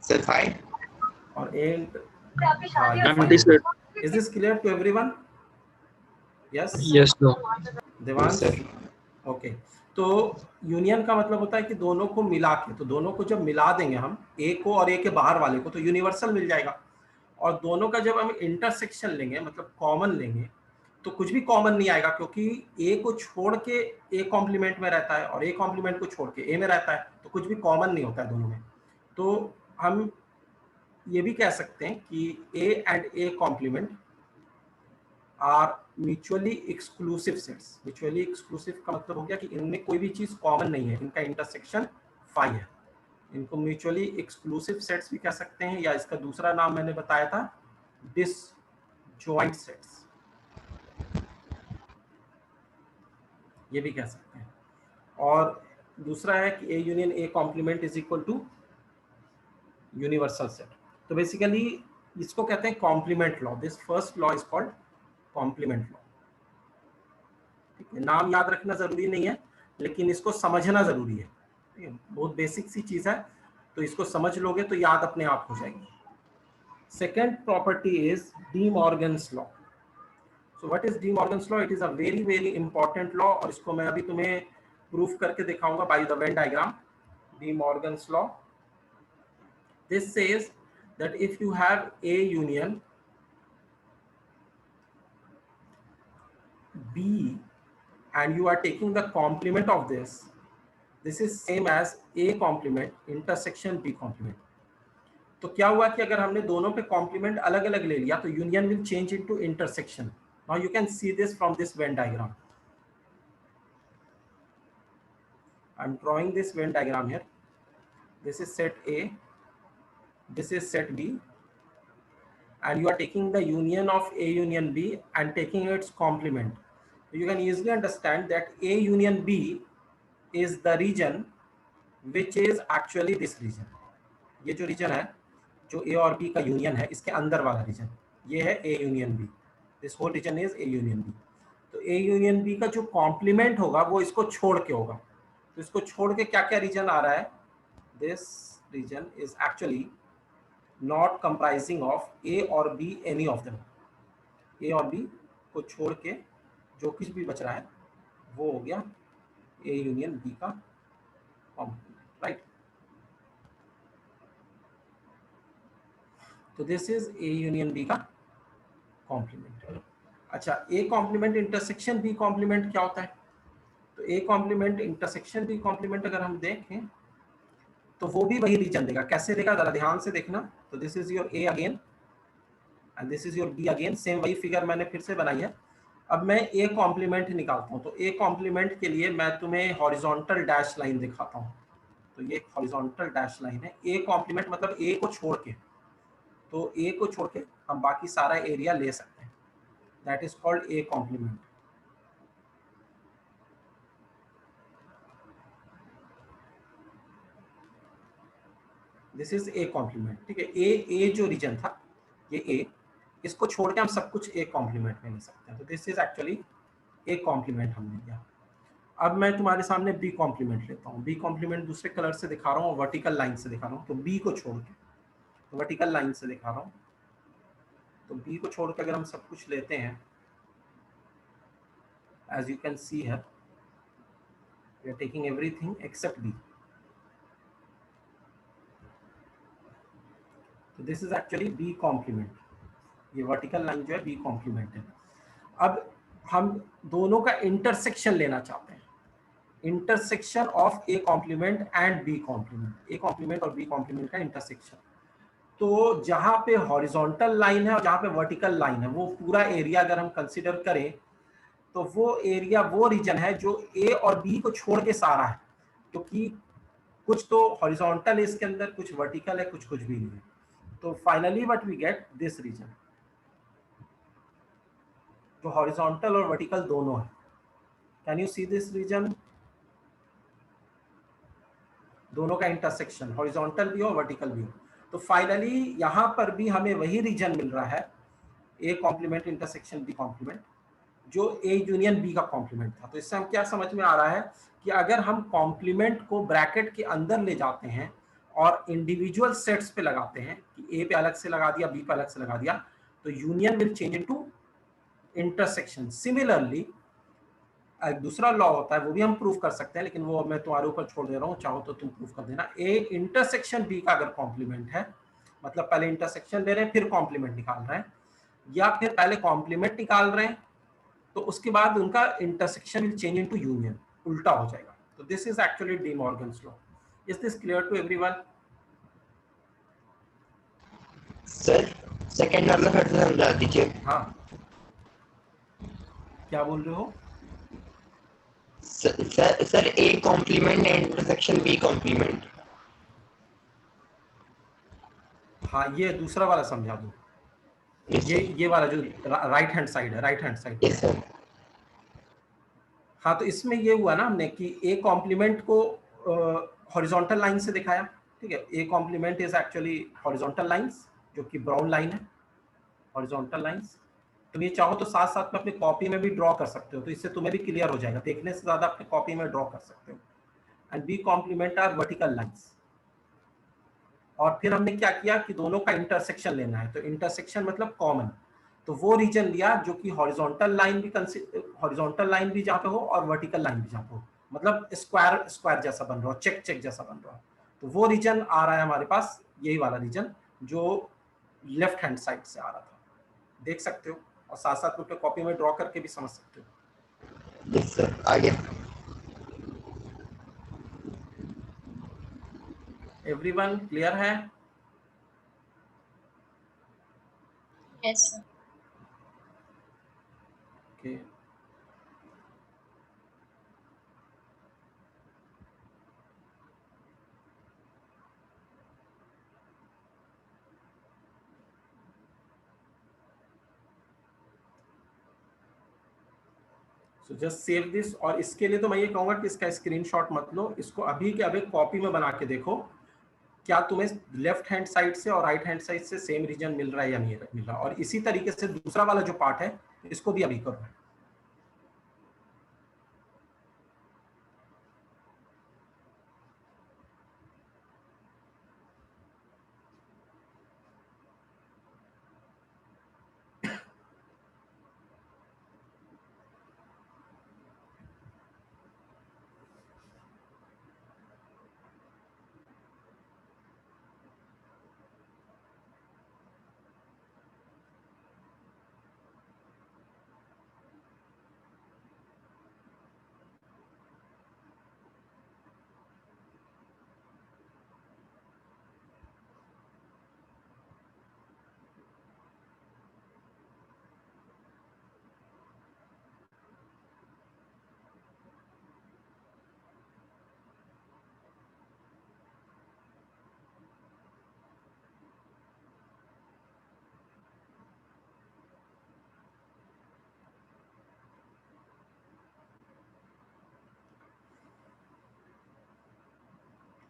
Sir fine. और A empty set. Is this clear to everyone? Yes Yes, no. Devansh? Sir okay. तो union का मतलब होता है कि दोनों को मिला के, तो दोनों को जब मिला देंगे हम, ए को और ए के बाहर वाले को, तो यूनिवर्सल मिल जाएगा। और दोनों का जब हम इंटरसेक्शन लेंगे, मतलब कॉमन लेंगे, तो कुछ भी कॉमन नहीं आएगा, क्योंकि ए को छोड़ के ए कॉम्प्लीमेंट में रहता है और ए कॉम्प्लीमेंट को छोड़ के ए में रहता है, तो कुछ भी कॉमन नहीं होता है दोनों में। तो हम ये भी कह सकते हैं कि A and A complement are mutually exclusive sets. Mutually exclusive का मतलब हो गया कि इनमें कोई भी चीज कॉमन नहीं है, इनका इंटरसेक्शन फाई है। इनको म्यूचुअली एक्सक्लूसिव सेट्स भी कह सकते हैं, या इसका दूसरा नाम मैंने बताया था डिसजॉइंट सेट्स, ये भी कह सकते हैं। और दूसरा है कि A union A complement is equal to universal set. तो बेसिकली इसको कहते हैं complement law. This first law is called complement law. ठीक है, नाम याद रखना जरूरी नहीं है, लेकिन इसको समझना जरूरी है। ठीक है, बहुत बेसिक सी चीज है, तो इसको समझ लोगे तो याद अपने आप हो जाएगी। Second property is D Morgan's law. So what is D Morgan's law? It is a very very important law, और इसको मैं अभी तुम्हें प्रूफ करके दिखाऊंगा by the Venn diagram. D Morgan's law, this says that if you have A union B and you are taking the complement of this, this is same as A complement intersection B complement. तो क्या हुआ कि अगर हमने दोनों पे complement अलग अलग ले लिया तो union will change into intersection. Now you can see this from this Venn diagram. I am drawing this Venn diagram here. This is set A, this is set B, and you are taking the union of A union B and taking its complement. So you can easily understand that A union B is the region which is actually this region. ये जो region है, जो A और B का union है, इसके अंदर वाला region, ये है A union B. This whole region is A union B. तो A union B का जो complement होगा वो इसको छोड़ के होगा। तो इसको छोड़ के क्या क्या region आ रहा है? This region is actually not comprising of A or B any of them. A और B को छोड़ के जो कुछ भी बच रहा है वो हो गया A यूनियन B का कॉम्प्लीमेंट, राइट? तो this is A union B का कॉम्प्लीमेंट। अच्छा, A complement intersection B complement क्या होता है? तो A complement intersection B complement अगर हम देखें तो वो भी वही रीजन देगा। कैसे देगा जरा ध्यान से देखना। तो this is your A again and this is your B again, same वही फिगर मैंने फिर से बनाई है। अब मैं A कॉम्प्लीमेंट निकालता हूँ, तो A कॉम्प्लीमेंट के लिए मैं तुम्हें हॉरिजॉन्टल डैश लाइन दिखाता हूँ। तो ये हॉरिजॉन्टल डैश लाइन है। A कॉम्प्लीमेंट मतलब A को छोड़ के, तो A को छोड़ के हम बाकी सारा एरिया ले सकते हैं, that is called A complement. This is A complement. ठीक है, A जो रीजन था ये A, इसको छोड़ के हम सब कुछ A कॉम्प्लीमेंट में ले सकते हैं। तो this is actually A complement हमने लिया। अब मैं तुम्हारे सामने B कॉम्प्लीमेंट लेता हूँ। B कॉम्प्लीमेंट दूसरे कलर से दिखा रहा हूँ, वर्टिकल लाइन से दिखा रहा हूँ। तो B को छोड़ के, तो वर्टिकल लाइन से दिखा रहा हूँ, तो B को छोड़ के अगर हम सब कुछ लेते हैं as you can see here, we are taking everything except B. So this is actually B complement. ये वर्टिकल लाइन जो है B complement है. अब हम दोनों का इंटरसेक्शन लेना चाहते हैं, intersection of A complement and B complement, A complement और B complement का इंटरसेक्शन. तो जहां पे हॉरिजॉन्टल लाइन है और जहां पे वर्टिकल लाइन है, वो पूरा एरिया अगर हम कंसिडर करें तो वो एरिया वो रीजन है जो ए और बी को छोड़ के सारा है, क्योंकि कुछ तो हॉरिजॉन्टल है इसके अंदर, कुछ वर्टिकल है, कुछ भी नहीं है. तो finally what we get this region, जो हॉरिजॉन्टल और वर्टिकल दोनों है. Can you see this region? दोनों का इंटरसेक्शन, हॉरिजॉन्टल भी हो वर्टिकल भी हो. तो फाइनली यहां पर भी हमें वही रीजन मिल रहा है, A complement intersection B complement, जो ए यूनियन बी का कॉम्प्लीमेंट था. तो इससे हम क्या समझ में आ रहा है कि अगर हम कॉम्प्लीमेंट को ब्रैकेट के अंदर ले जाते हैं और इंडिविजुअल सेट्स पे लगाते हैं, कि ए पे अलग से लगा दिया, बी पे अलग से लगा दिया, तो union will change into intersection. Similarly एक दूसरा लॉ होता है, वो भी हम प्रूव कर सकते हैं, लेकिन वो मैं तुम्हारे ऊपर छोड़ दे रहा हूँ, चाहो तो तुम प्रूव कर देना. ए इंटरसेक्शन बी का अगर कॉम्प्लीमेंट है, मतलब पहले इंटरसेक्शन ले रहे हैं फिर कॉम्प्लीमेंट निकाल रहे हैं, या फिर पहले कॉम्प्लीमेंट निकाल रहे हैं तो उसके बाद उनका intersection will change into union, उल्टा हो जाएगा. तो this is actually De Morgan's law. Is this clear to everyone? Sir second वाला फिर से समझा दीजिए. हाँ, क्या बोल रहे हो? Sir A complement intersection B complement. हाँ, ये दूसरा वाला समझा दो. ये वाला जो राइट हैंड साइड है, right hand side. Yes sir. हाँ, तो इसमें ये हुआ ना हमने कि ए कॉम्प्लीमेंट को हॉरिजॉन्टल लाइन से दिखाया. ठीक है, A complement is actually horizontal lines, जो कि ब्राउन लाइन है, हॉरिजॉन्टल लाइंस. तुम ये चाहो तो साथ साथ में अपनी कॉपी में भी ड्रॉ कर सकते हो, तो इससे तुम्हें भी क्लियर हो जाएगा, देखने से ज्यादा अपनी कॉपी में ड्रॉ कर सकते हो. And B complement are vertical lines. और फिर हमने क्या किया कि दोनों का इंटरसेक्शन लेना है. तो इंटरसेक्शन मतलब कॉमन, तो वो रीजन लिया जो कि हॉरिजॉन्टल लाइन भी जहाँ पे हो और वर्टिकल लाइन भी जहाँ पे हो, मतलब स्क्वायर जैसा बन रहा हो, चेक जैसा बन रहा हो. तो वो रीजन आ रहा है हमारे पास, यही वाला रीजन जो लेफ्ट हैंड साइड से आ रहा था. देख सकते हो, और साथ साथ में कॉपी में ड्रॉ करके भी समझ सकते हो. यस सर, आगे. एवरीवन क्लियर है? Yes, sir. Okay. So just save this. और इसके लिए तो मैं ये कहूँगा कि इसका स्क्रीनशॉट मत लो, इसको अभी के अभी कॉपी में बना के देखो, क्या तुम्हें लेफ्ट हैंड साइड से और राइट हैंड साइड से सेम रीजन मिल रहा है या नहीं मिल रहा. और इसी तरीके से दूसरा वाला जो पार्ट है, इसको भी अभी करो.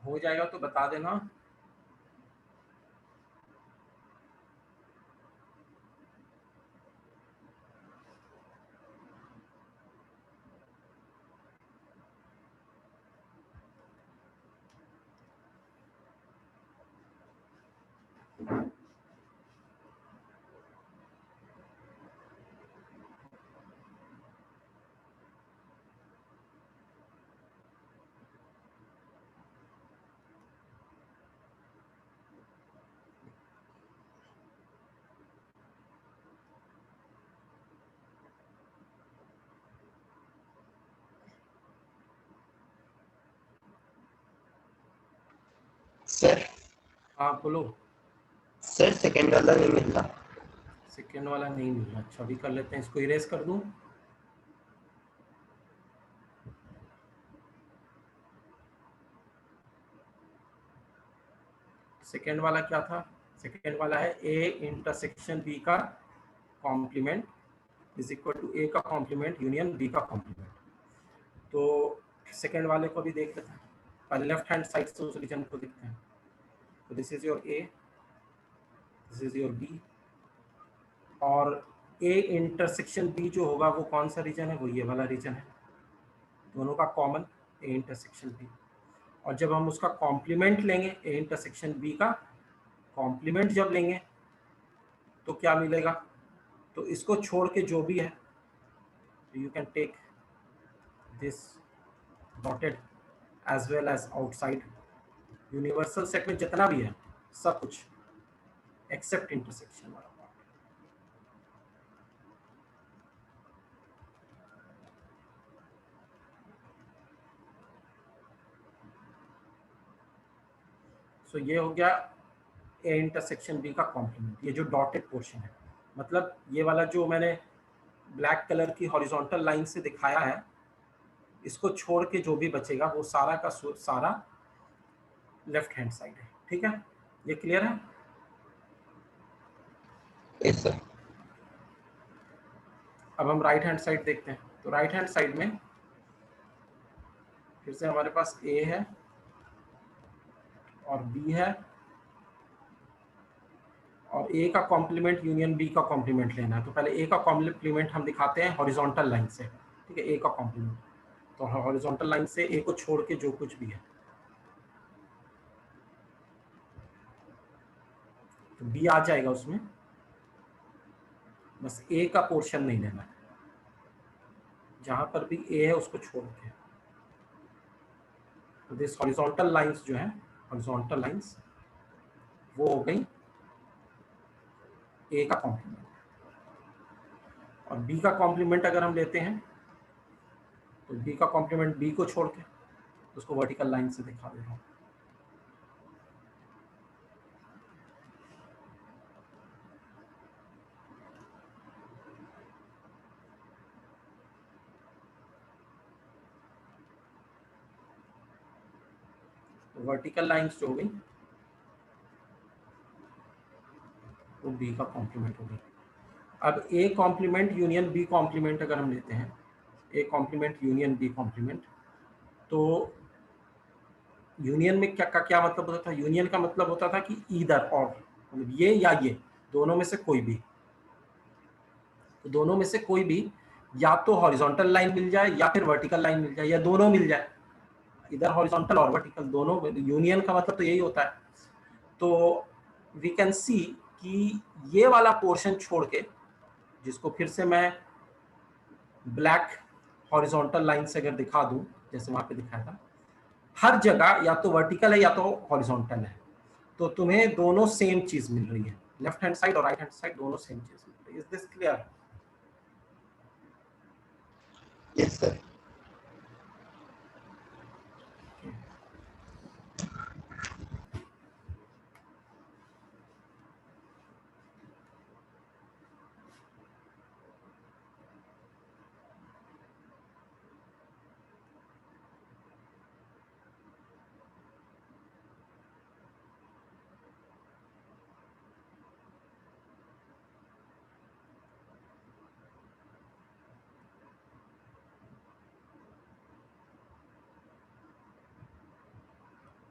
हो जाएगा तो बता देना. सर हाँ बोलो। सर सेकंड वाला नहीं मिल रहा। सेकेंड वाला नहीं मिल रहा, अच्छा अभी कर लेते हैं, इसको इरेज कर दूं। सेकेंड वाला क्या था? सेकेंड वाला है ए इंटरसेक्शन बी का कॉम्प्लीमेंट इज इक्वल टू ए का कॉम्प्लीमेंट यूनियन बी का कॉम्प्लीमेंट। तो सेकेंड वाले को भी देख लेते हैं, पहले लेफ्ट हैंड साइड से उस रीजन को देखते हैं। तो this is your A, this is your B, और ए इंटरसेक्शन बी जो होगा वो कौन सा रीजन है? वो ये वाला रीजन है, दोनों का कॉमन ए इंटरसेक्शन बी। और जब हम उसका कॉम्प्लीमेंट लेंगे, ए इंटरसेक्शन बी का कॉम्प्लीमेंट जब लेंगे तो क्या मिलेगा? तो इसको छोड़ के जो भी है, you can take this dotted as well as outside. Universal set में जितना भी है सब कुछ एक्सेप्ट इंटरसेक्शन वाला पार्ट। सो ये हो गया ए इंटरसेक्शन बी का कॉम्प्लीमेंट। ये जो डॉटेड पोर्शन है, मतलब ये वाला जो मैंने ब्लैक कलर की हॉरिजॉन्टल लाइन से दिखाया है, इसको छोड़ के जो भी बचेगा वो सारा का सारा लेफ्ट हैंड साइड है। ठीक है, ये क्लियर है? Yes sir. अब हम राइट हैंड साइड देखते हैं। तो राइट हैंड साइड में फिर से हमारे पास ए है और बी है, और ए का कॉम्प्लीमेंट यूनियन बी का कॉम्प्लीमेंट लेना है। तो पहले ए का कॉम्प्लीमेंट हम दिखाते हैं हॉरिजॉन्टल लाइन से। ठीक है, ए का कॉम्प्लीमेंट, तो हॉरिजॉन्टल लाइन से ए को छोड़ के जो कुछ भी है, तो बी आ जाएगा उसमें, बस ए का पोर्शन नहीं लेना है, जहां पर भी ए है उसको छोड़ के। तो दिस हॉरिजॉन्टल लाइंस जो है, हॉरिजॉन्टल लाइंस वो हो गई ए का कॉम्प्लीमेंट। और बी का कॉम्प्लीमेंट अगर हम लेते हैं तो बी का कॉम्प्लीमेंट बी को छोड़ के, उसको वर्टिकल लाइन से दिखा दे रहा हूँ। वर्टिकल लाइंस जो हो गई वो बी का कॉम्प्लीमेंट हो गई। अब A complement union B complement अगर हम लेते हैं, A complement union B complement, तो यूनियन में क्या मतलब होता था? यूनियन का मतलब होता था कि ईदर और, मतलब ये या ये, दोनों में से कोई भी। तो दोनों में से कोई भी, या तो हॉरिजॉन्टल लाइन मिल जाए या फिर वर्टिकल लाइन मिल जाए, या दोनों मिल जाए, इधर हॉरिजॉन्टल और वर्टिकल दोनों। यूनियन का मतलब तो यही होता है। तो वी कैन सी कि ये वाला पोर्शन छोड़ के, जिसको फिर से मैं ब्लैक हॉरिजॉन्टल लाइन से अगर दिखा दूं, जैसे वहां पे दिखाया था, हर जगह या तो वर्टिकल है या तो हॉरिजॉन्टल है। तो तुम्हें दोनों सेम चीज मिल रही है, लेफ्ट हैंड साइड और राइट हैंड साइड दोनों सेम चीज मिल रही है। Is this clear? Yes sir.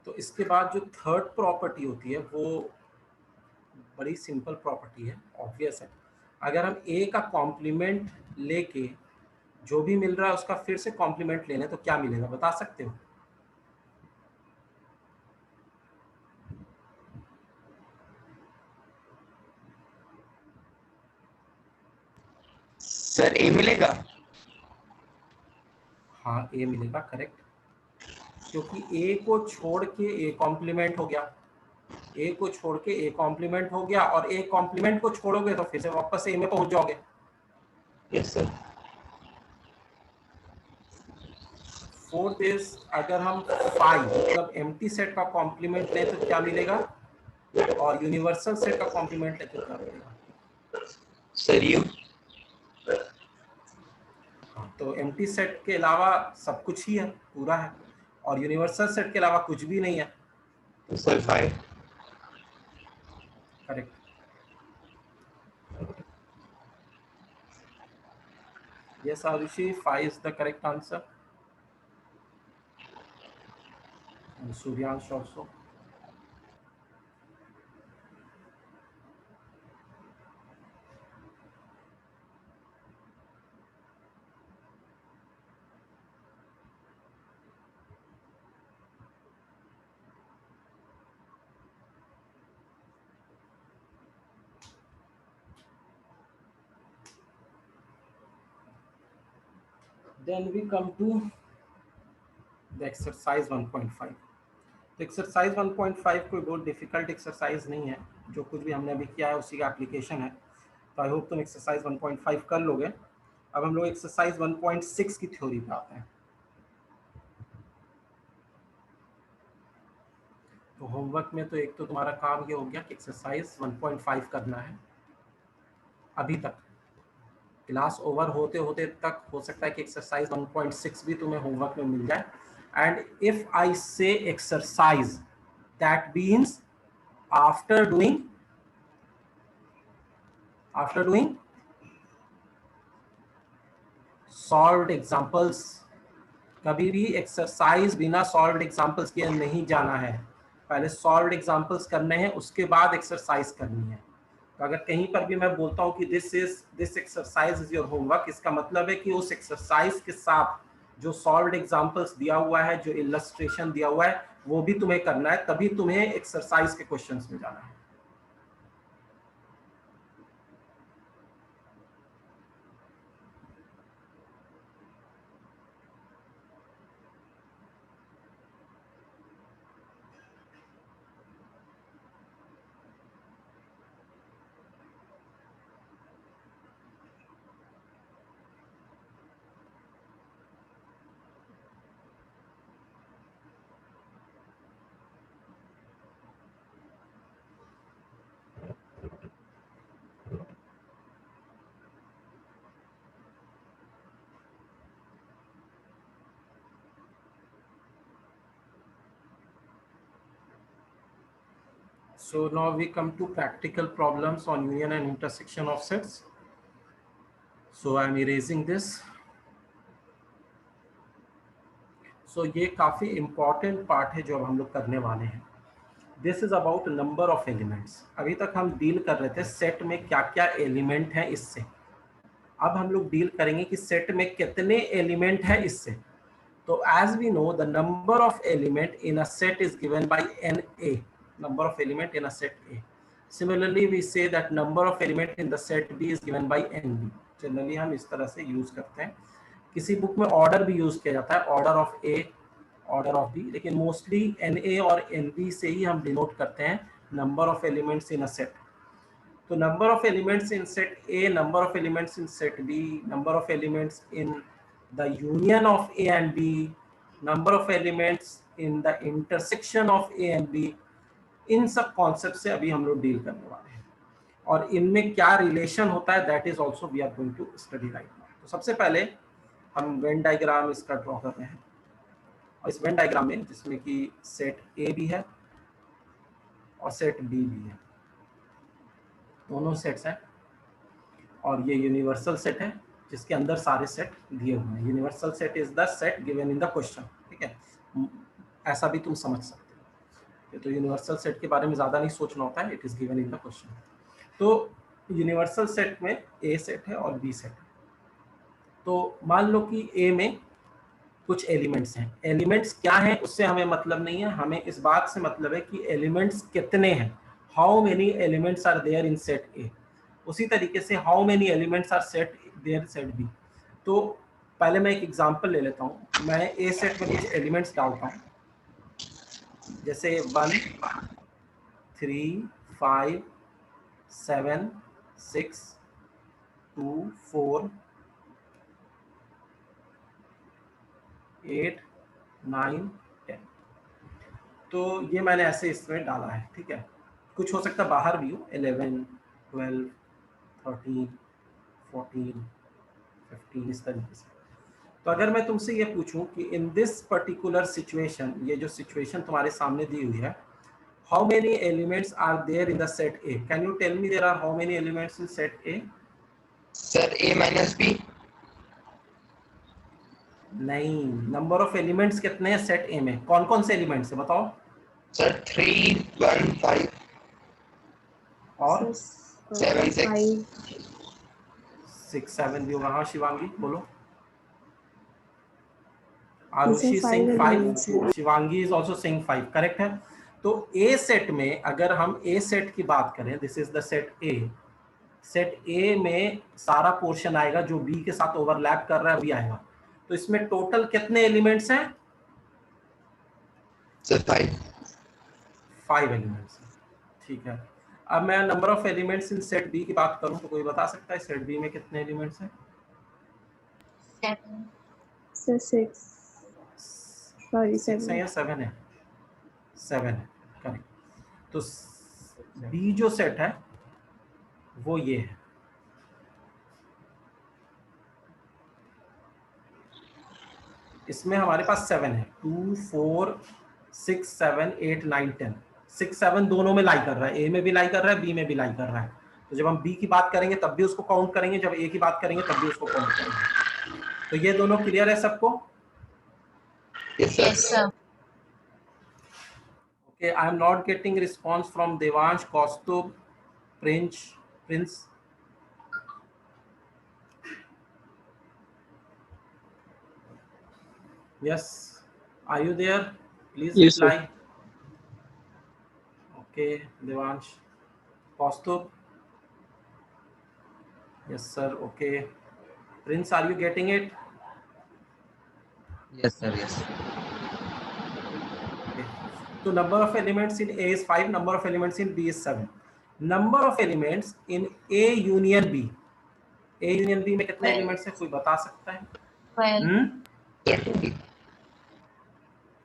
तो इसके बाद जो थर्ड प्रॉपर्टी होती है वो बड़ी सिंपल प्रॉपर्टी है, ऑब्वियस है। अगर हम ए का कॉम्प्लीमेंट लेके जो भी मिल रहा है उसका फिर से कॉम्प्लीमेंट लेने, तो क्या मिलेगा बता सकते हो? सर ए मिलेगा। हाँ ए मिलेगा, करेक्ट, क्योंकि ए को छोड़ के ए कॉम्प्लीमेंट हो गया, ए को छोड़ के ए कॉम्प्लीमेंट हो गया, और ए कॉम्प्लीमेंट को छोड़ोगे तो फिर से वापस ए में पहुंच जाओगे। Yes sir. फोर्थ इज अगर हम 5 मतलब एम्प्टी सेट का कॉम्प्लीमेंट लें तो क्या मिलेगा, और यूनिवर्सल सेट का कॉम्प्लीमेंट लें तो क्या मिलेगा? Sir you. तो एम्प्टी सेट के अलावा सब कुछ ही है, पूरा है, और यूनिवर्सल सेट के अलावा कुछ भी नहीं है। Sir 5। Correct. Yes, Arushi, 5 is the correct answer. And Suryansh also. Then we come to the exercise 1.5. तो एक्सरसाइज 1.5 कोई बहुत डिफिकल्ट एक्सरसाइज नहीं है, जो कुछ भी हमने अभी किया है उसी का एप्लीकेशन है। तो आई होप तुम एक्सरसाइज 1.5 कर लोगे। अब हम लोग एक्सरसाइज 1.6 की थ्योरी पे आते हैं। तो होमवर्क में तो एक तो तुम्हारा काम ये हो गया कि एक्सरसाइज 1.5 करना है। अभी तक क्लास ओवर होते होते तक हो सकता है कि एक्सरसाइज 1.6 भी तुम्हें होमवर्क में मिल जाए। एंड इफ आई से exercise, that means after doing solved examples. कभी भी एक्सरसाइज बिना सॉल्व्ड एग्जांपल्स के नहीं जाना है, पहले सॉल्व्ड एग्जांपल्स करने हैं, उसके बाद एक्सरसाइज करनी है। तो अगर कहीं पर भी मैं बोलता हूँ कि this exercise is your homework, इसका मतलब है कि उस एक्सरसाइज के साथ जो सॉल्व्ड एग्जांपल्स दिया हुआ है, जो इलस्ट्रेशन दिया हुआ है, वो भी तुम्हें करना है, तभी तुम्हें एक्सरसाइज के क्वेश्चंस में जाना है। So now we come to practical problems on union and intersection of sets. So I am erasing this. So ये काफी important part है जो अब हम लोग करने वाले हैं। This is about number of elements. अभी तक हम डील कर रहे थे सेट में क्या क्या एलिमेंट हैं इससे। अब हम लोग डील करेंगे कि सेट में कितने एलिमेंट हैं इससे। तो as we know, the number of element in a set is given by NA, number of element in a set A. Similarly, we say that number of element in the set B is given by NB. Generally हम इस तरह से use करते हैं। किसी book में order भी use किया जाता है, order of A, order of B, लेकिन मोस्टली NA और NB से ही हम डिनोट करते हैं number of elements in a set. तो number of elements in set A, number of elements in set B, number of elements in the union of A and B, number of elements in the intersection of A and B, इन सब concept से अभी हम लोग deal करने वाले हैं, और इनमें क्या रिलेशन होता है that is also we are going to study right now. तो सबसे पहले हम वेन डायग्राम इसका ड्रॉ कर रहे हैं, और इस वेन डायग्राम में जिसमें कि सेट ए भी है और सेट बी भी है, दोनों सेट्स हैं, और ये यूनिवर्सल सेट है जिसके अंदर सारे सेट दिए हुए हैं। Universal set is the set given in the question, ठीक है, ऐसा भी तुम समझ सकते हो। तो यूनिवर्सल सेट के बारे में ज़्यादा नहीं सोचना होता है, it is given in the question. तो यूनिवर्सल सेट में ए सेट है और बी सेट है। तो मान लो कि ए में कुछ एलिमेंट्स हैं, एलिमेंट्स क्या हैं उससे हमें मतलब नहीं है, हमें इस बात से मतलब है कि एलिमेंट्स कितने हैं, how many elements are there in set A. उसी तरीके से how many elements are set there set B. तो पहले मैं एक एग्जांपल ले लेता हूँ, मैं ए सेट में कुछ एलिमेंट्स डालता हूँ, जैसे 1 3 5 7 6 2 4 8 9 10। तो ये मैंने ऐसे इसमें डाला है, ठीक है। कुछ हो सकता है बाहर भी हो, 11 12 13 14 15 इस तरीके से। तो अगर मैं तुमसे ये पूछूं कि इन दिस पर्टिकुलर सिचुएशन, ये जो सिचुएशन तुम्हारे सामने दी हुई है, how many elements are there in the set A? Can you tell me there are how many elements in set A? Sir A minus B। नहीं, नंबर ऑफ एलिमेंट्स कितने हैं set ए में? कौन कौन से एलिमेंट्स है बताओ? सर 3 1 5 और 7 6 6 7 भी होगा। हाँ शिवांगी बोलो। Arushi Singh 5, Shivangi is also Singh 5, correct है। तो ए सेट में अगर हम ए सेट की बात करें, this is the set A, set ए में सारा पोर्शन आएगा जो बी के साथ ओवरलैप कर रहा है अभी आएगा। तो इसमें टोटल कितने एलिमेंट्स हैं? सर 5 एलिमेंट्स हैं, ठीक है। अब मैं number of elements in set B की बात करूं तो कोई बता सकता है सेट बी में कितने एलिमेंट्स हैं? 7 6 सॉरी 6 है या 7 है? 7 है, करेक्ट। तो बी जो सेट है वो ये है। इसमें हमारे पास 7 है, 2 4 6 7 8 9 10। 6 7 दोनों में लाई कर रहा है, ए में भी लाई कर रहा है, बी में भी लाई कर रहा है। तो जब हम बी की बात करेंगे तब भी उसको काउंट करेंगे, जब ए की बात करेंगे तब भी उसको काउंट करेंगे। तो ये दोनों क्लियर है सबको? Yes Yes, sir. sir. Okay, I am not getting response from Devansh, Kaustubh, Prince. Yes, are you there? Please Yes, sir. reply. Okay, Devansh, Kaustubh. Yes, sir. Okay, Prince, are you getting it? Yes, sir. Yes. Okay. So number of elements in A is 5. Number of elements in B is 7. Number of elements in A union B. A union B में कितने elements हैं कोई बता सकता है? 12.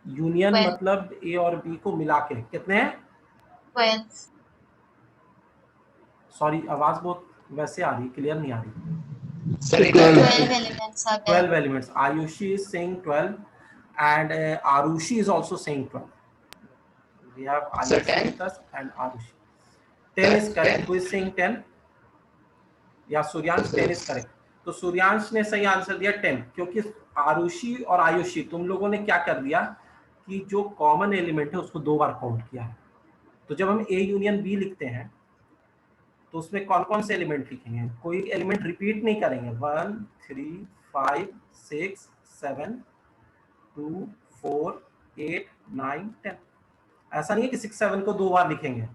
Union 12. मतलब ए और B को मिला के कितने हैं? 12. सॉरी आवाज बहुत वैसे आ रही, क्लियर नहीं आ रही। Sir 12 elements are there. 12 elements. Ayushi is saying 12 and Arushi is also saying 12. We have Sir, Ayushi 10. with us and Arushi. 10 is correct. 10. Who is saying 10? या सूर्यांश 10 is correct. तो सूर्यांश ने सही आंसर दिया 10, क्योंकि आरुषि और आयुषी तुम लोगों ने क्या कर दिया कि जो कॉमन एलिमेंट है उसको 2 बार काउंट किया है। तो जब हम ए यूनियन बी लिखते हैं तो उसमें कौन कौन से एलिमेंट लिखेंगे? कोई एलिमेंट रिपीट नहीं करेंगे। 1 3 5 6 7 2 4 8 9 10। ऐसा नहीं है कि 6 7 को 2 बार लिखेंगे,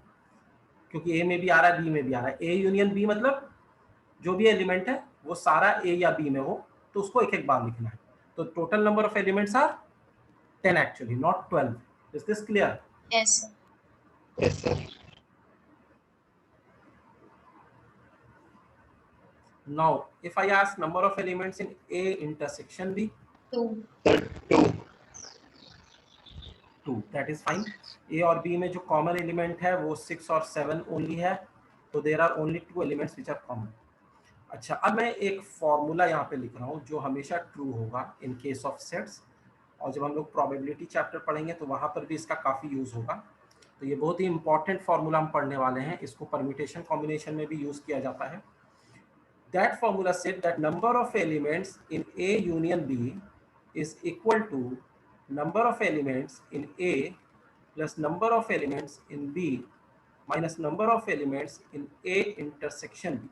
क्योंकि ए में भी आ रहा है बी में भी आ रहा है। ए यूनियन बी मतलब जो भी एलिमेंट है वो सारा ए या बी में हो तो उसको एक एक बार लिखना है। तो total number of elements are 10 actually, not 12। Is this clear? Yes, sir. Yes sir. Now if I ask number of elements in A intersection B, 2. Sir 2। that is fine. A और B में जो common element है वो 6 और 7 only है, तो there are only 2 elements which are common. अच्छा, अब मैं एक फॉर्मूला यहाँ पे लिख रहा हूँ जो हमेशा ट्रू होगा इन केस ऑफ सेट्स, और जब हम लोग प्रोबेबिलिटी चैप्टर पढ़ेंगे तो वहाँ पर भी इसका काफ़ी यूज़ होगा। तो ये बहुत ही इंपॉर्टेंट फॉर्मूला हम पढ़ने वाले हैं, इसको परम्यूटेशन कॉम्बिनेशन में भी यूज़ किया जाता है। That formula said that number of elements in A union B is equal to number of elements in A plus number of elements in B minus number of elements in A intersection B.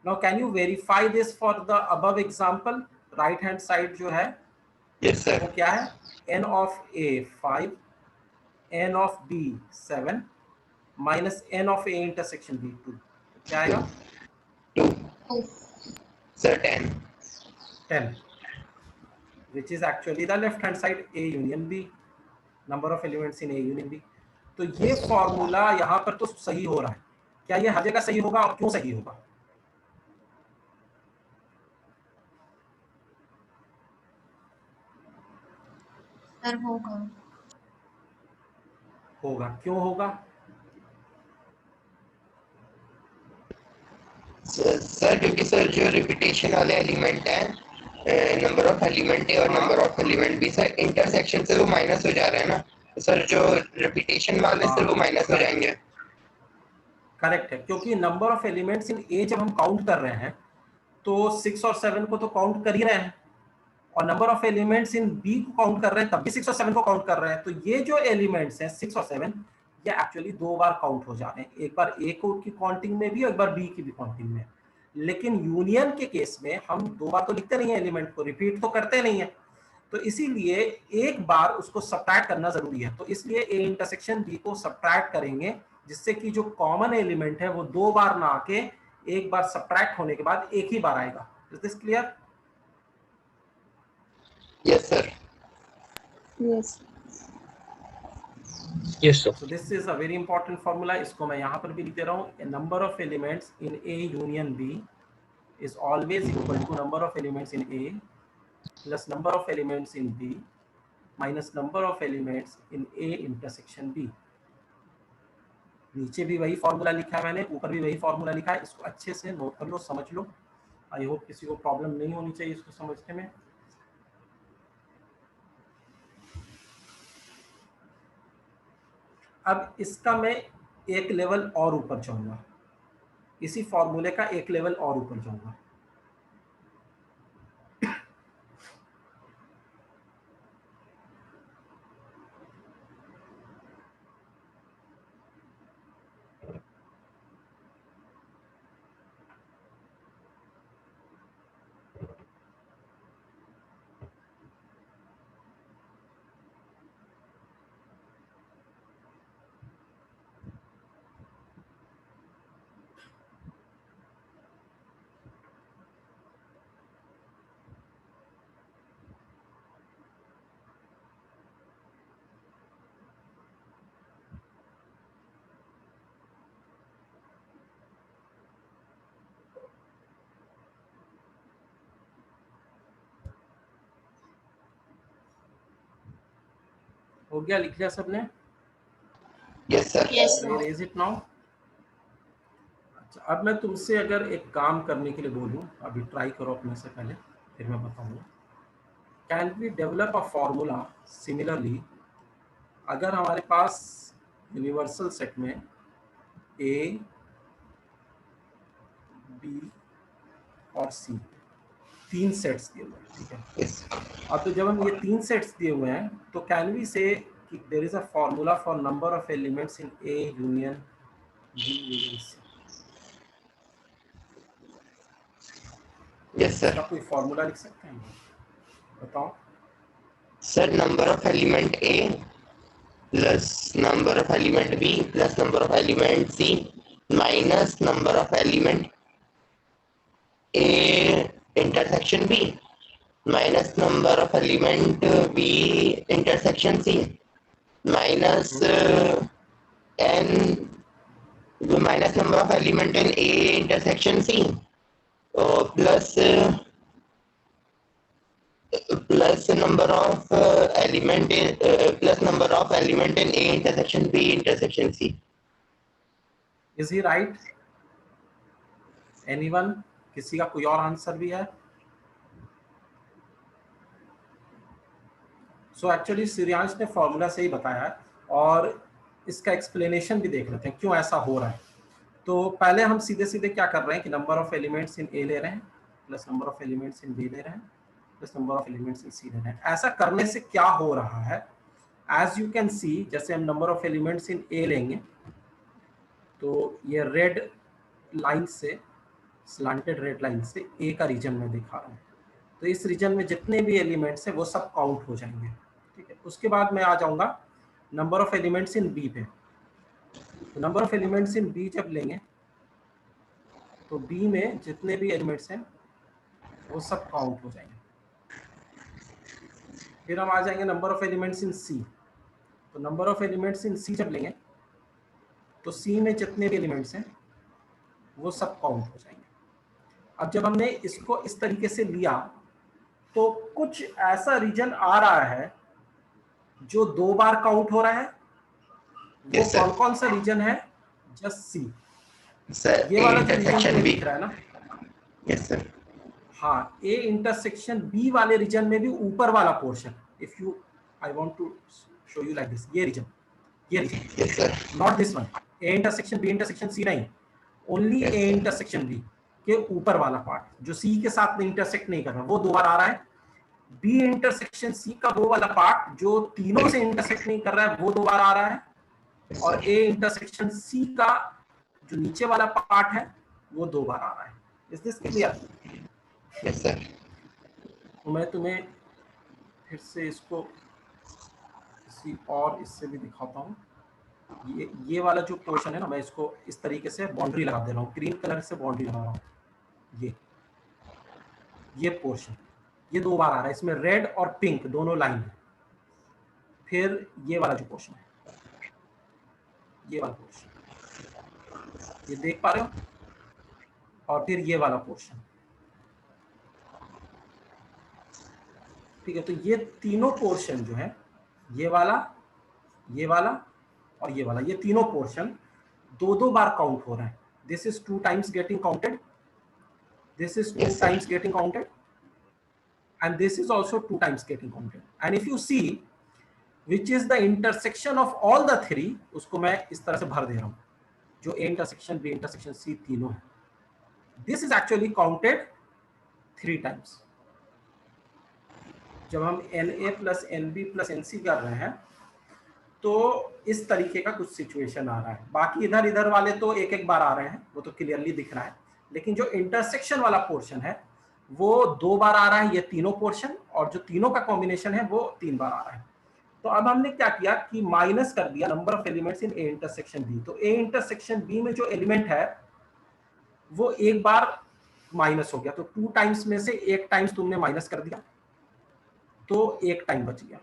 Now can you verify this for the above example? Right hand side जो है yes वो sir. क्या है? n of A 5, n of B 7 minus n of A intersection B 2. क्या आएगा? 2 2. Sir 10। 10, which is actually the left hand side A union B, number of elements in A union B. तो ये formula यहाँ पर तो सही हो रहा है। क्या ये हर जगह सही होगा और क्यों सही होगा? सर होगा। होगा, क्यों होगा? सर क्योंकि सर जो रिपीटेशन वाले एलिमेंट है, नंबर ऑफ एलिमेंट ए और हाँ। Number of element B, sir intersection से वो माइनस हो जा रहे हैं ना, तो सर जो रिपीटेशन वाले सर वो माइनस हो जाएंगे। करेक्ट है, क्योंकि नंबर ऑफ एलिमेंट्स इन ए जब हम काउंट कर रहे हैं तो 6 और 7 को तो काउंट कर ही रहे हैं, और number of elements in B को काउंट कर रहे हैं तब भी 6 और 7 को काउंट कर रहे हैं। तो ये जो एलिमेंट्स हैं 6 और 7 ये एक्चुअली 2 बार काउंट हो जा रहे हैं, एक बार ए को की काउंटिंग में भी और एक बार बी की भी काउंटिंग में। लेकिन यूनियन के केस में हम 2 बार तो लिखते नहीं है, एलिमेंट को रिपीट तो करते नहीं है, तो इसीलिए एक बार उसको सब्ट्रैक्ट करना जरूरी है। तो इसलिए ए इंटरसेक्शन बी को सब्ट्रैक्ट करेंगे, जिससे कि जो कॉमन एलिमेंट है वो 2 बार ना आके एक बार सब्ट्रैक्ट होने के बाद एक ही बार आएगा। Is this clear? Yes sir. Yes. Yes, sir. So this is a very important formula. इसको मैं यहाँ पर भी लिख दे रहा हूँ। A number of elements in A union B is always equal to number of elements in A plus number of elements in B minus number of elements in A intersection B. नीचे भी वही formula लिखा है मैंने, ऊपर भी वही formula लिखा है। इसको अच्छे से नोट कर लो, समझ लो। आई होप किसी को प्रॉब्लम नहीं होनी चाहिए इसको समझने में। अब इसका मैं एक लेवल और ऊपर जाऊंगा, इसी फॉर्मूले का एक लेवल और ऊपर जाऊंगा। हो गया, लिख लिया सबने? Yes sir. Yes, So sir. erase it now. अच्छा, अब मैं तुमसे अगर एक काम करने के लिए बोलूं, अभी ट्राई करो अपने से पहले, फिर मैं बताऊंगा। Can we develop a formula similarly? अगर हमारे पास यूनिवर्सल सेट में ए, बी और सी 3 सेट्स दिए हुए हैं, ठीक है? यस अब तो जब हम ये 3 सेट्स दिए हुए हैं तो कैन वी से कि there is a formula for number of elements in A union B union C. Yes sir. इसका कोई फॉर्मूला लिख सकते हैं? बताओ। Sir number of element A plus number of element B plus number of element C minus number of element A intersection B minus number of element B intersection C minus n minus number of element in A intersection C plus plus number of element in plus number of element in A intersection B intersection C. Is he right? Anyone? किसी का कोई और answer भी है? So actually Suryansh ने formula से ही बताया है, और इसका एक्सप्लेनेशन भी देख लेते हैं क्यों ऐसा हो रहा है। तो पहले हम सीधे सीधे क्या कर रहे हैं कि number of elements in A ले रहे हैं plus number of elements in B ले रहे हैं plus number of elements in C ले रहे हैं। ऐसा करने से क्या हो रहा है, एज यू कैन सी, जैसे हम नंबर ऑफ एलिमेंट्स इन ए लेंगे तो ये रेड लाइन से, स्लांटेड रेड लाइन से ए का रीजन में दिखा रहा हूँ। तो इस रीजन में जितने भी एलिमेंट्स हैं वो सब काउंट हो जाएंगे, ठीक है? उसके बाद मैं आ जाऊंगा number of elements in B पे। तो number of elements in B जब लेंगे तो बी में जितने भी एलिमेंट्स हैं वो सब काउंट हो जाएंगे। फिर हम आ जाएंगे नंबर ऑफ एलिमेंट्स इन सी। तो नंबर ऑफ एलिमेंट्स इन सी जब लेंगे तो सी में जितने भी एलिमेंट्स हैं वो सब काउंट हो जाएंगे। अब जब हमने इसको इस तरीके से लिया तो कुछ ऐसा रीजन आ रहा है जो 2 बार काउंट हो रहा है वो Yes, sir. कौन कौन सा रीजन है? जस्ट सी, सर ये ए वाला जो रीजन इंटरसेक्शन तुम्हें बी। दिख रहा है ना, यस सर। हाँ, ए इंटरसेक्शन बी वाले रीजन में भी ऊपर वाला portion, if you, I want to show you like this, ये region, yes sir. Not this one, A intersection B intersection C नहीं, only Yes, A sir. Intersection B के ऊपर वाला पार्ट जो सी के साथ इंटरसेक्ट नहीं कर रहा, वो 2 बार आ रहा है। बी इंटरसेक्शन सी का वो वाला पार्ट जो तीनों से इंटरसेक्ट नहीं कर रहा है, वो 2 बार आ रहा है। Yes, और sir. ए इंटरसेक्शन सी का जो नीचे वाला पार्ट है वो 2 बार आ रहा है। Is this clear? Yes, sir. तो मैं तुम्हें फिर से इसको किसी और इससे भी दिखाता हूँ। ये वाला जो पोर्शन है ना, मैं इसको इस तरीके से बाउंड्री लगा दे रहा हूँ, ग्रीन कलर से बाउंड्री लगा रहा हूँ। ये पोर्शन ये 2 बार आ रहा है, इसमें रेड और पिंक दोनों लाइन है। फिर ये वाला जो पोर्शन है, ये वाला पोर्शन, ये देख पा रहे हो? और फिर ये वाला पोर्शन, ठीक है। तो ये तीनों पोर्शन जो है, ये वाला और ये वाला, ये तीनों पोर्शन 2-2 बार काउंट हो रहा है। This is 2 times getting counted, this is 2 Yes, sir. times getting counted, and this is also 2 times getting counted. And if you see which is the intersection of all the 3, उसको मैं इस तरह से भर दे रहा हूँ, जो A intersection B intersection C तीनों है, this is actually counted 3 times. जब हम NA plus NB plus NC कर रहे हैं तो इस तरीके का कुछ सिचुएशन आ रहा है। बाकी इधर वाले तो एक एक बार आ रहे हैं, वो तो क्लियरली दिख रहा है, लेकिन जो इंटरसेक्शन वाला पोर्शन है वो 2 बार आ रहा है, ये तीनों पोर्शन, और जो तीनों का कॉम्बिनेशन है वो 3 बार आ रहा है। तो अब हमने क्या किया कि माइनस कर दिया number of elements in A intersection B. तो ए इंटरसेक्शन बी में जो एलिमेंट है वो एक बार माइनस हो गया, तो 2 टाइम्स में से 1 टाइम्स तुमने माइनस कर दिया, तो 1 टाइम बच गया।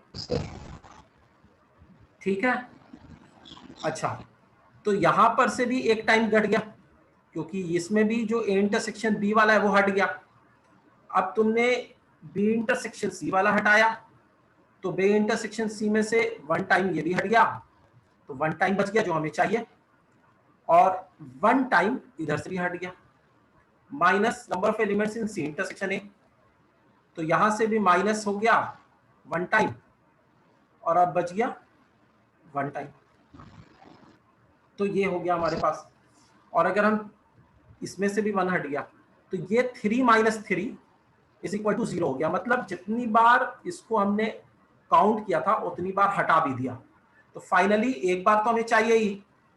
ठीक है, अच्छा, तो यहां पर से भी 1 टाइम घट गया, क्योंकि इसमें भी जो ए इंटरसेक्शन बी वाला है वो हट गया। अब तुमने बी इंटरसेक्शन सी वाला हटाया, तो बी इंटरसेक्शन सी में से 1 टाइम ये भी हट गया, तो 1 टाइम बच गया जो हमें चाहिए, और 1 टाइम इधर से भी हट गया। Minus number of elements in C intersection A, तो यहां से भी माइनस हो गया 1 टाइम, और अब बच गया 1 टाइम। तो ये हो गया हमारे पास। और अगर हम इसमें से भी 1 हट गया, तो ये 3 माइनस 3 इज इक्वल टू 0 हो गया। मतलब जितनी बार इसको हमने काउंट किया था उतनी बार हटा भी दिया, तो फाइनली एक बार तो हमें चाहिए ही,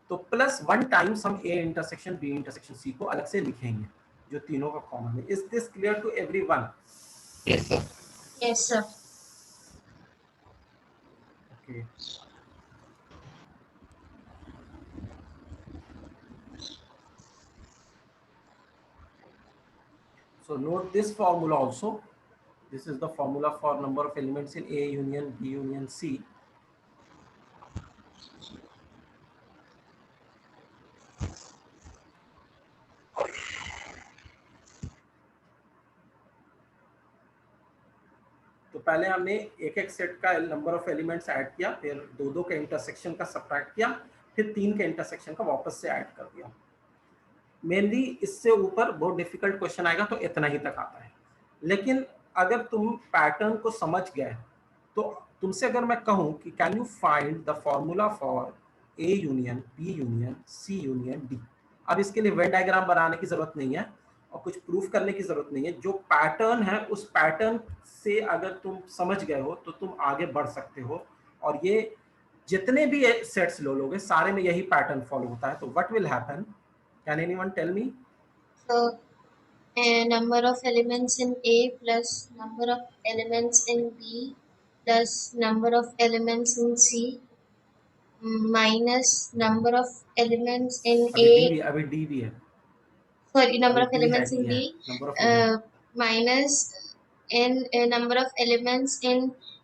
तो प्लस 1 टाइम्स हम A intersection B intersection C को अलग से लिखेंगे जो तीनों का कॉमन है। Is this clear to everyone? Yes, sir. Yes, sir. Okay, so note this formula also. This is the formula for number of elements in A union B union C. तो पहले हमने एक एक सेट का number of elements add किया, फिर 2-2 के intersection का सब्ट्रैक्ट किया, फिर 3 के इंटरसेक्शन का वापस से ऐड कर दिया। मेनली इससे ऊपर बहुत डिफिकल्ट क्वेश्चन आएगा तो इतना ही तक आता है। लेकिन अगर तुम पैटर्न को समझ गए, तो तुमसे अगर मैं कहूं कि can you find the formula for A union B union C union D, अब इसके लिए वेन डायग्राम बनाने की जरूरत नहीं है और कुछ प्रूफ करने की जरूरत नहीं है। जो पैटर्न है उस पैटर्न से अगर तुम समझ गए हो तो तुम आगे बढ़ सकते हो, और ये जितने भी सेट्स लोगे सारे में यही पैटर्न फॉलो होता है। तो what will happen, can anyone tell me? So, number of elements in A plus number of elements in B plus number of elements in C minus number of elements in अभी D भी है, sorry, number अभी of D है, elements in D है, D number of minus number of elements in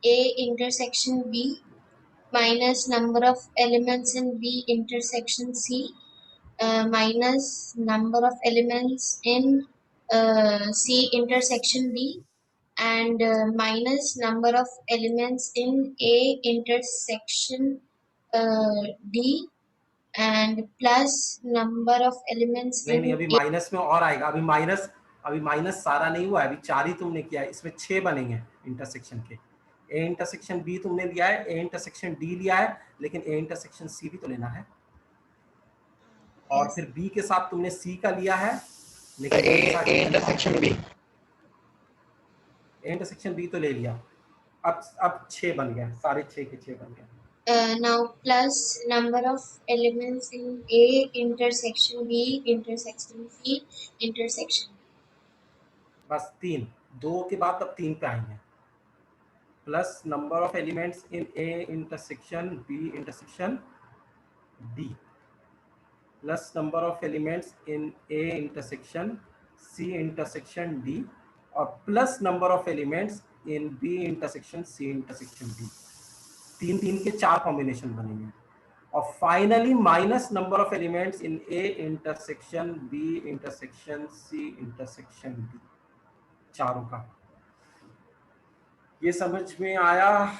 A intersection B minus number of elements in B intersection C minus number of elements in C intersection D and minus number of elements in A intersection D and plus number of elements नहीं in अभी A. Minus में और आएगा, अभी minus सारा नहीं हुआ है, अभी 4 ही तुमने किया है, इसमें 6 बनेंगे इंटरसेक्शन के। ए इंटरसेक्शन बी तुमने लिया है, ए इंटरसेक्शन डी लिया है, लेकिन ए इंटरसेक्शन सी भी तो लेना है, और फिर बी के साथ तुमने सी का लिया है, लेकिन A intersection B, A intersection B तो ले लिया। अब 6 बन गया, सारे 6 के 6 बन गया। Now plus number of elements in A intersection B intersection C intersection. बस 3, 2 के बाद अब 3 पे आएंगे। Plus number of elements in A intersection B intersection D plus number of elements in A intersection C intersection D और plus number of elements in B intersection C intersection D. 3 के 4 combination बनेंगे। और finally minus number of elements in A intersection B intersection C intersection D, चारों का। ये समझ में आया?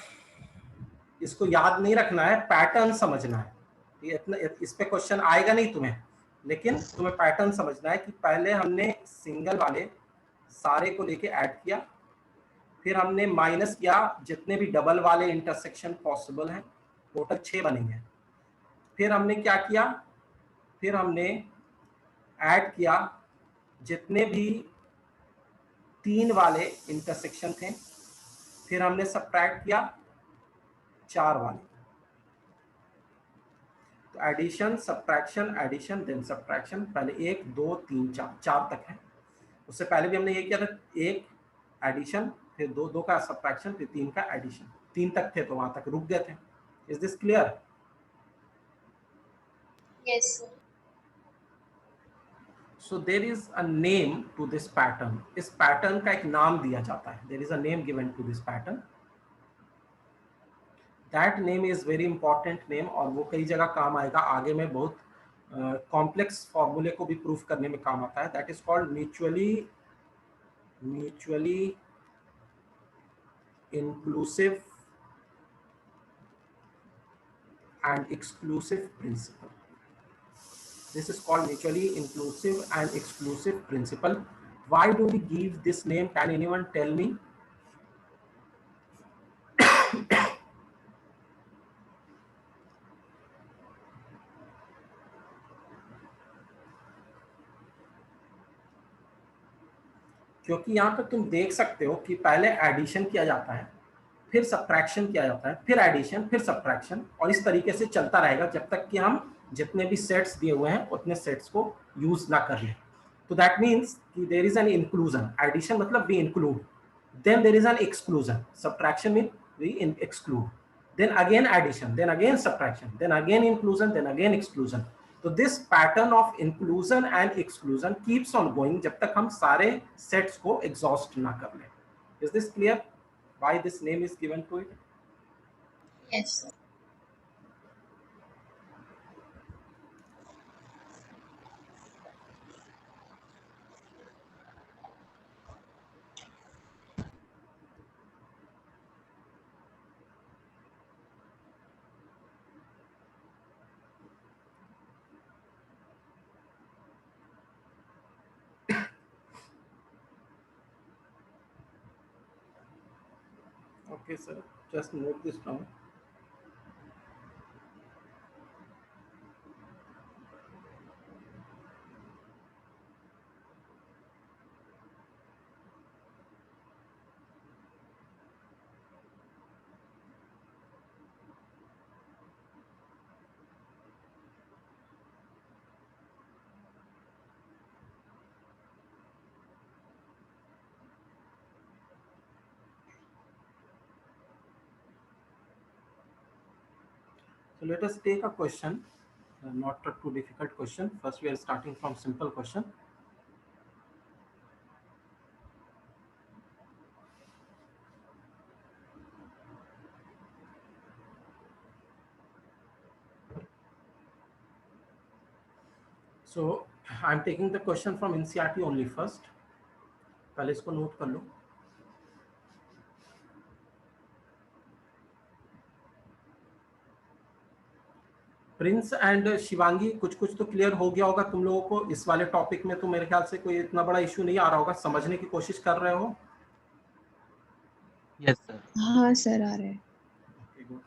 इसको याद नहीं रखना है, पैटर्न समझना है। ये इतना, इस पे क्वेश्चन आएगा नहीं तुम्हें, लेकिन तुम्हें पैटर्न समझना है कि पहले हमने सिंगल वाले सारे को लेके ऐड किया, फिर हमने माइनस किया जितने भी डबल वाले इंटरसेक्शन पॉसिबल हैं, टोटल 6 बनेंगे। फिर हमने क्या किया, फिर हमने ऐड किया जितने भी 3 वाले इंटरसेक्शन थे, फिर हमने सब्ट्रैक्ट किया 4 वाले। तो addition subtraction addition then subtraction, पहले 1 2 3 4 तक है। उससे पहले भी हमने ये किया था, 1 एडिशन, फिर 2 का सब्ट्रैक्शन, फिर 3 का एडिशन। 3 तक थे तो वहां तक रुक गए थे। Is this clear? Yes, sir. So there is a name to this pattern. इस पैटर्न का एक नाम दिया जाता है। There is a name given to this pattern. That name is very important name, और वो कई जगह काम आएगा आगे में, बहुत कॉम्प्लेक्स फॉर्मूले को भी प्रूफ करने में काम आता है। That is called mutually inclusive and exclusive principle. This is called mutually inclusive and exclusive principle. Why do we give this name? Can anyone tell me? क्योंकि यहाँ पे तुम देख सकते हो कि पहले एडिशन किया जाता है, फिर सब्ट्रैक्शन किया जाता है, फिर एडिशन, फिर सब्ट्रैक्शन, और इस तरीके से चलता रहेगा जब तक कि हम जितने भी सेट्स दिए हुए हैं उतने सेट्स को यूज ना कर लें। तो दैट मीन्स कि there is an inclusion. Addition मतलब we include, then there is an exclusion. Subtraction mean we exclude, then again addition, then again subtraction, then again inclusion, then again exclusion. So this pattern of inclusion and exclusion keeps on going जब तक हम सारे sets को exhaust ना कर लें। Is this clear? Why this name is given to it? Yes, sir. Okay, sir. Just note this down. So let us take a question, not a too difficult question. First, we are starting from simple question. So I am taking the question from NCERT only first. पहले इसको note कर लो। Prince and Shivangi, कुछ कुछ तो clear हो गया होगा तुम लोगों को इस वाले टॉपिक में, तो मेरे ख्याल से कोई इतना बड़ा इश्यू नहीं आ रहा होगा, समझने की कोशिश कर रहे हो? Yes sir. हाँ सर आ रहे हैं। Okay, good.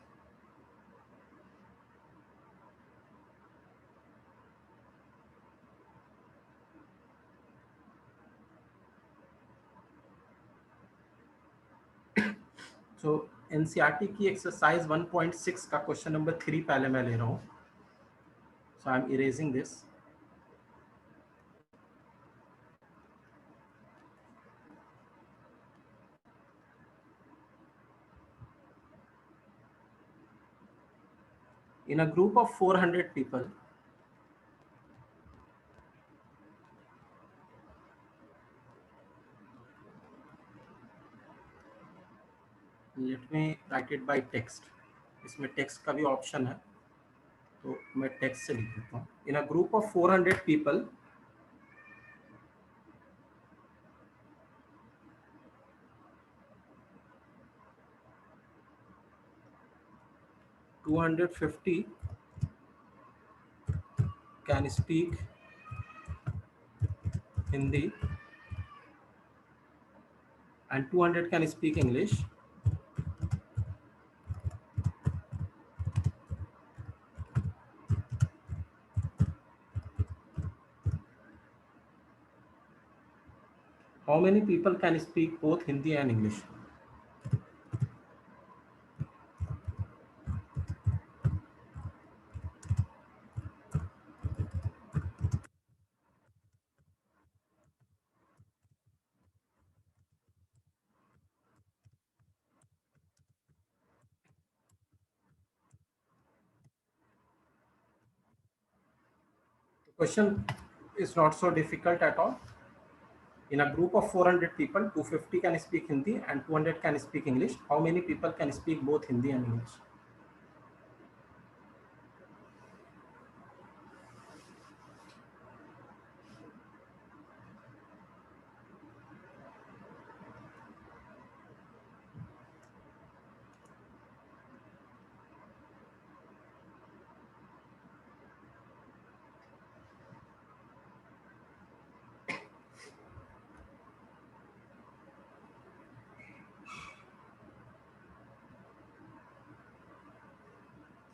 So एनसीईआरटी की एक्सरसाइज 1.6 का क्वेश्चन नंबर 3 पहले मैं ले रहा हूँ. So I am erasing this. In a group of 400 people, let me write it by text. इसमें टेक्स्ट का भी ऑप्शन है, तो मैं टेक्स्ट से लिख देता हूँ. In a group of 400 people, (250) can speak Hindi and 200 can speak English. How many people can speak both Hindi and English? The question is not so difficult at all. In a group of 400 people, 250 can speak Hindi and 200 can speak English. How many people can speak both Hindi and English?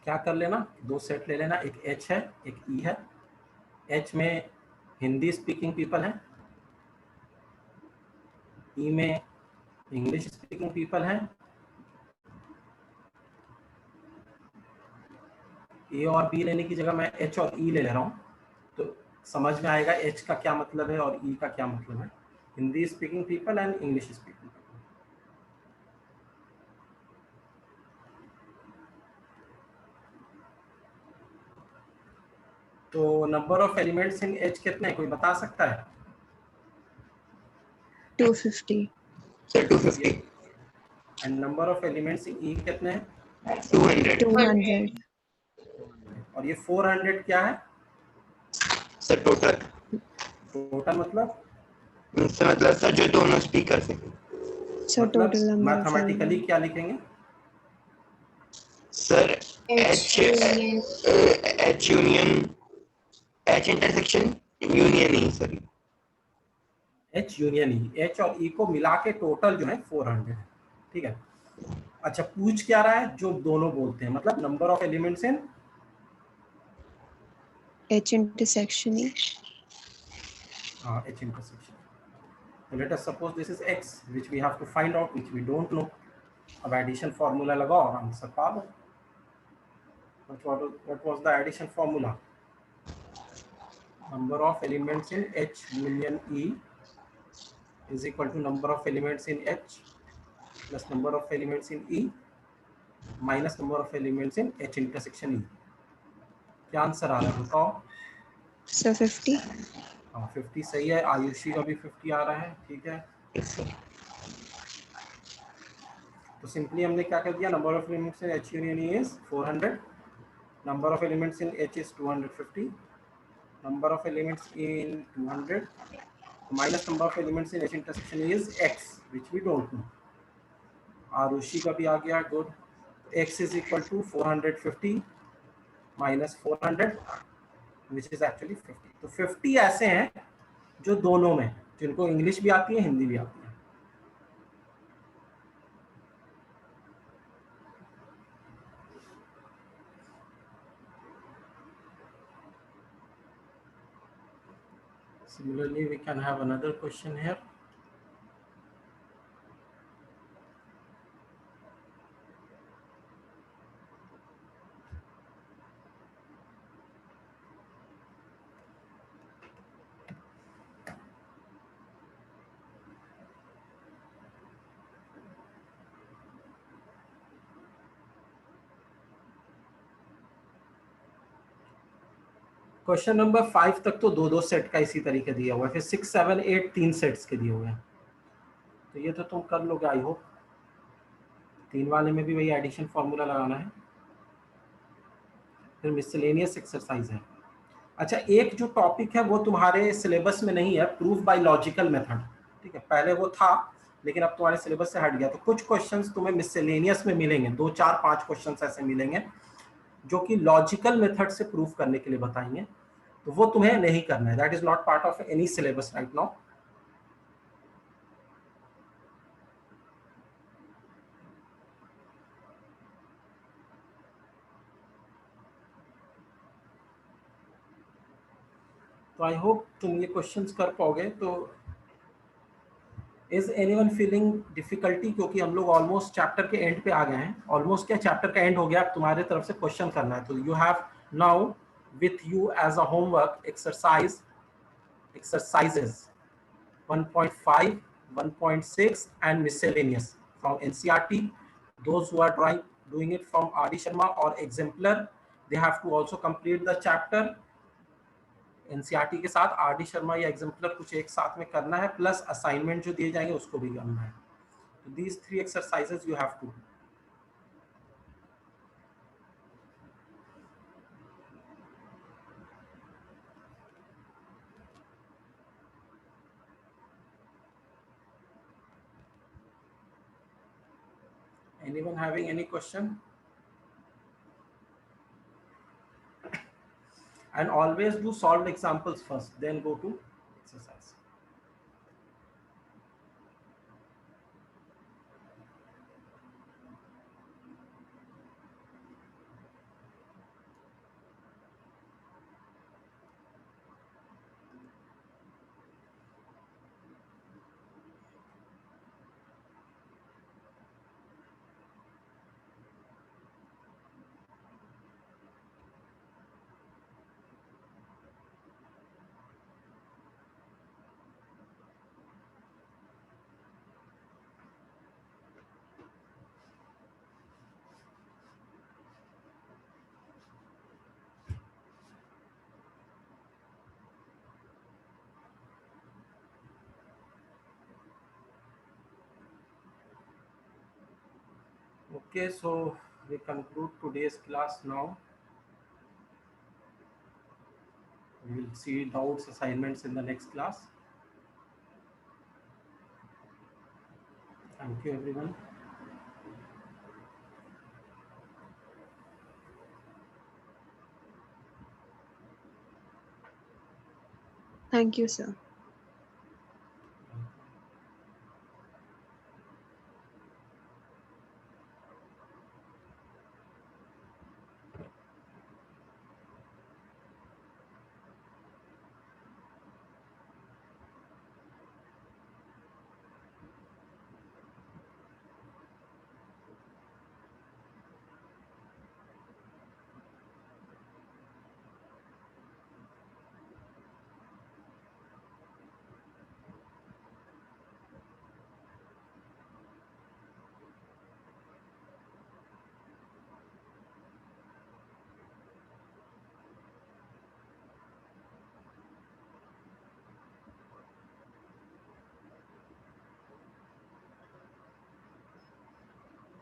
क्या कर लेना, दो set ले लेना, एक H है एक ई है. एच में हिंदी स्पीकिंग पीपल हैं, ई में इंग्लिश स्पीकिंग पीपल हैं. ए और बी लेने की जगह मैं एच और ई ले रहा हूँ, तो समझ में आएगा एच का क्या मतलब है और ई का क्या मतलब है. Hindi speaking people and English speaking. तो number of elements in H कितने हैं, कोई बता सकता है? 250. Sir 250. And number of elements in E कितने हैं? 200. 200. और ये 400 क्या है? Sir total. टोटल मतलब सर जो दोनों स्पीकर से. सर मतलब टोटल नंबर ऑफ मैथमेटिकली क्या लिखेंगे? Sir H union. H union, H intersection union ही sir. H union E, H और ई को मिला के टोटल जो है 400 है. ठीक है. अच्छा, पूछ क्या रहा है? जो दोनों बोलते हैं, मतलब number of elements in H intersection E. H intersection. So let us suppose this is x, which we have to find out, which we don't know. अब एडिशन फॉर्मूला लगाओ और आंसर पा लो. What was the addition formula? Number of elements in H union E is equal to number of elements in H plus number of elements in E minus number of elements in H intersection E. क्या answer आ रहा है बताओ? So 50. हाँ 50 सही है. आयुषी का भी 50 आ रहा है. ठीक है. तो सिंपली हमने क्या कर दिया, number of elements in H union E is 400, number of elements in H is 250, number of elements in 200 minus number of elements in H intersection E is x, which we don't know. Arushi का भी आ गया. Good. X is equal to 450 minus 400 which is actually 50. तो 50 ऐसे हैं जो दोनों में, जिनको इंग्लिश भी आती है हिंदी भी आती है. Similarly, we can have another question here. Question number 5 तक तो दो सेट का इसी तरीके दिया हुआ है, फिर 6, 7, 8 3 सेट्स के दिए हुए हैं. तो ये तो तुम कर लोगे आई होप. 3 वाले में भी वही एडिशन फॉर्मूला लगाना है. फिर मिसलेनियस एक्सरसाइज है. अच्छा, एक जो टॉपिक है वो तुम्हारे सिलेबस में नहीं है, प्रूफ बाय लॉजिकल मेथड. ठीक है, पहले वो था लेकिन अब तुम्हारे सिलेबस से हट गया. तो कुछ क्वेश्चंस तुम्हें मिसलेनियस में मिलेंगे, 2, 4, 5 क्वेश्चंस ऐसे मिलेंगे जो कि लॉजिकल मेथड से प्रूफ करने के लिए बताएंगे. तो वो तुम्हें नहीं करना है. That is not part of any syllabus right now. तो आई होप तुम ये क्वेश्चंस कर पाओगे. तो इज एनीवन फीलिंग डिफिकल्टी, क्योंकि हम लोग ऑलमोस्ट चैप्टर के एंड पे आ गए हैं. ऑलमोस्ट क्या, चैप्टर का एंड हो गया. अब तुम्हारे तरफ से क्वेश्चन करना है. तो you have now with you as a homework exercises 1.5, 1.6 and miscellaneous from NCERT. Those who are doing it from R.D. Sharma or Exemplar, they have to also complete the chapter. NCERT के साथ R.D. Sharma या Exemplar कुछ एक साथ में करना है, plus assignment जो दिए जाएंगे उसको भी करना है. तो these 3 exercises you have to do. Anyone having any question? And always do solved examples first, then go to exercise. Okay, so we conclude today's class now. We will see doubts, assignments in the next class. Thank you, everyone. Thank you, sir.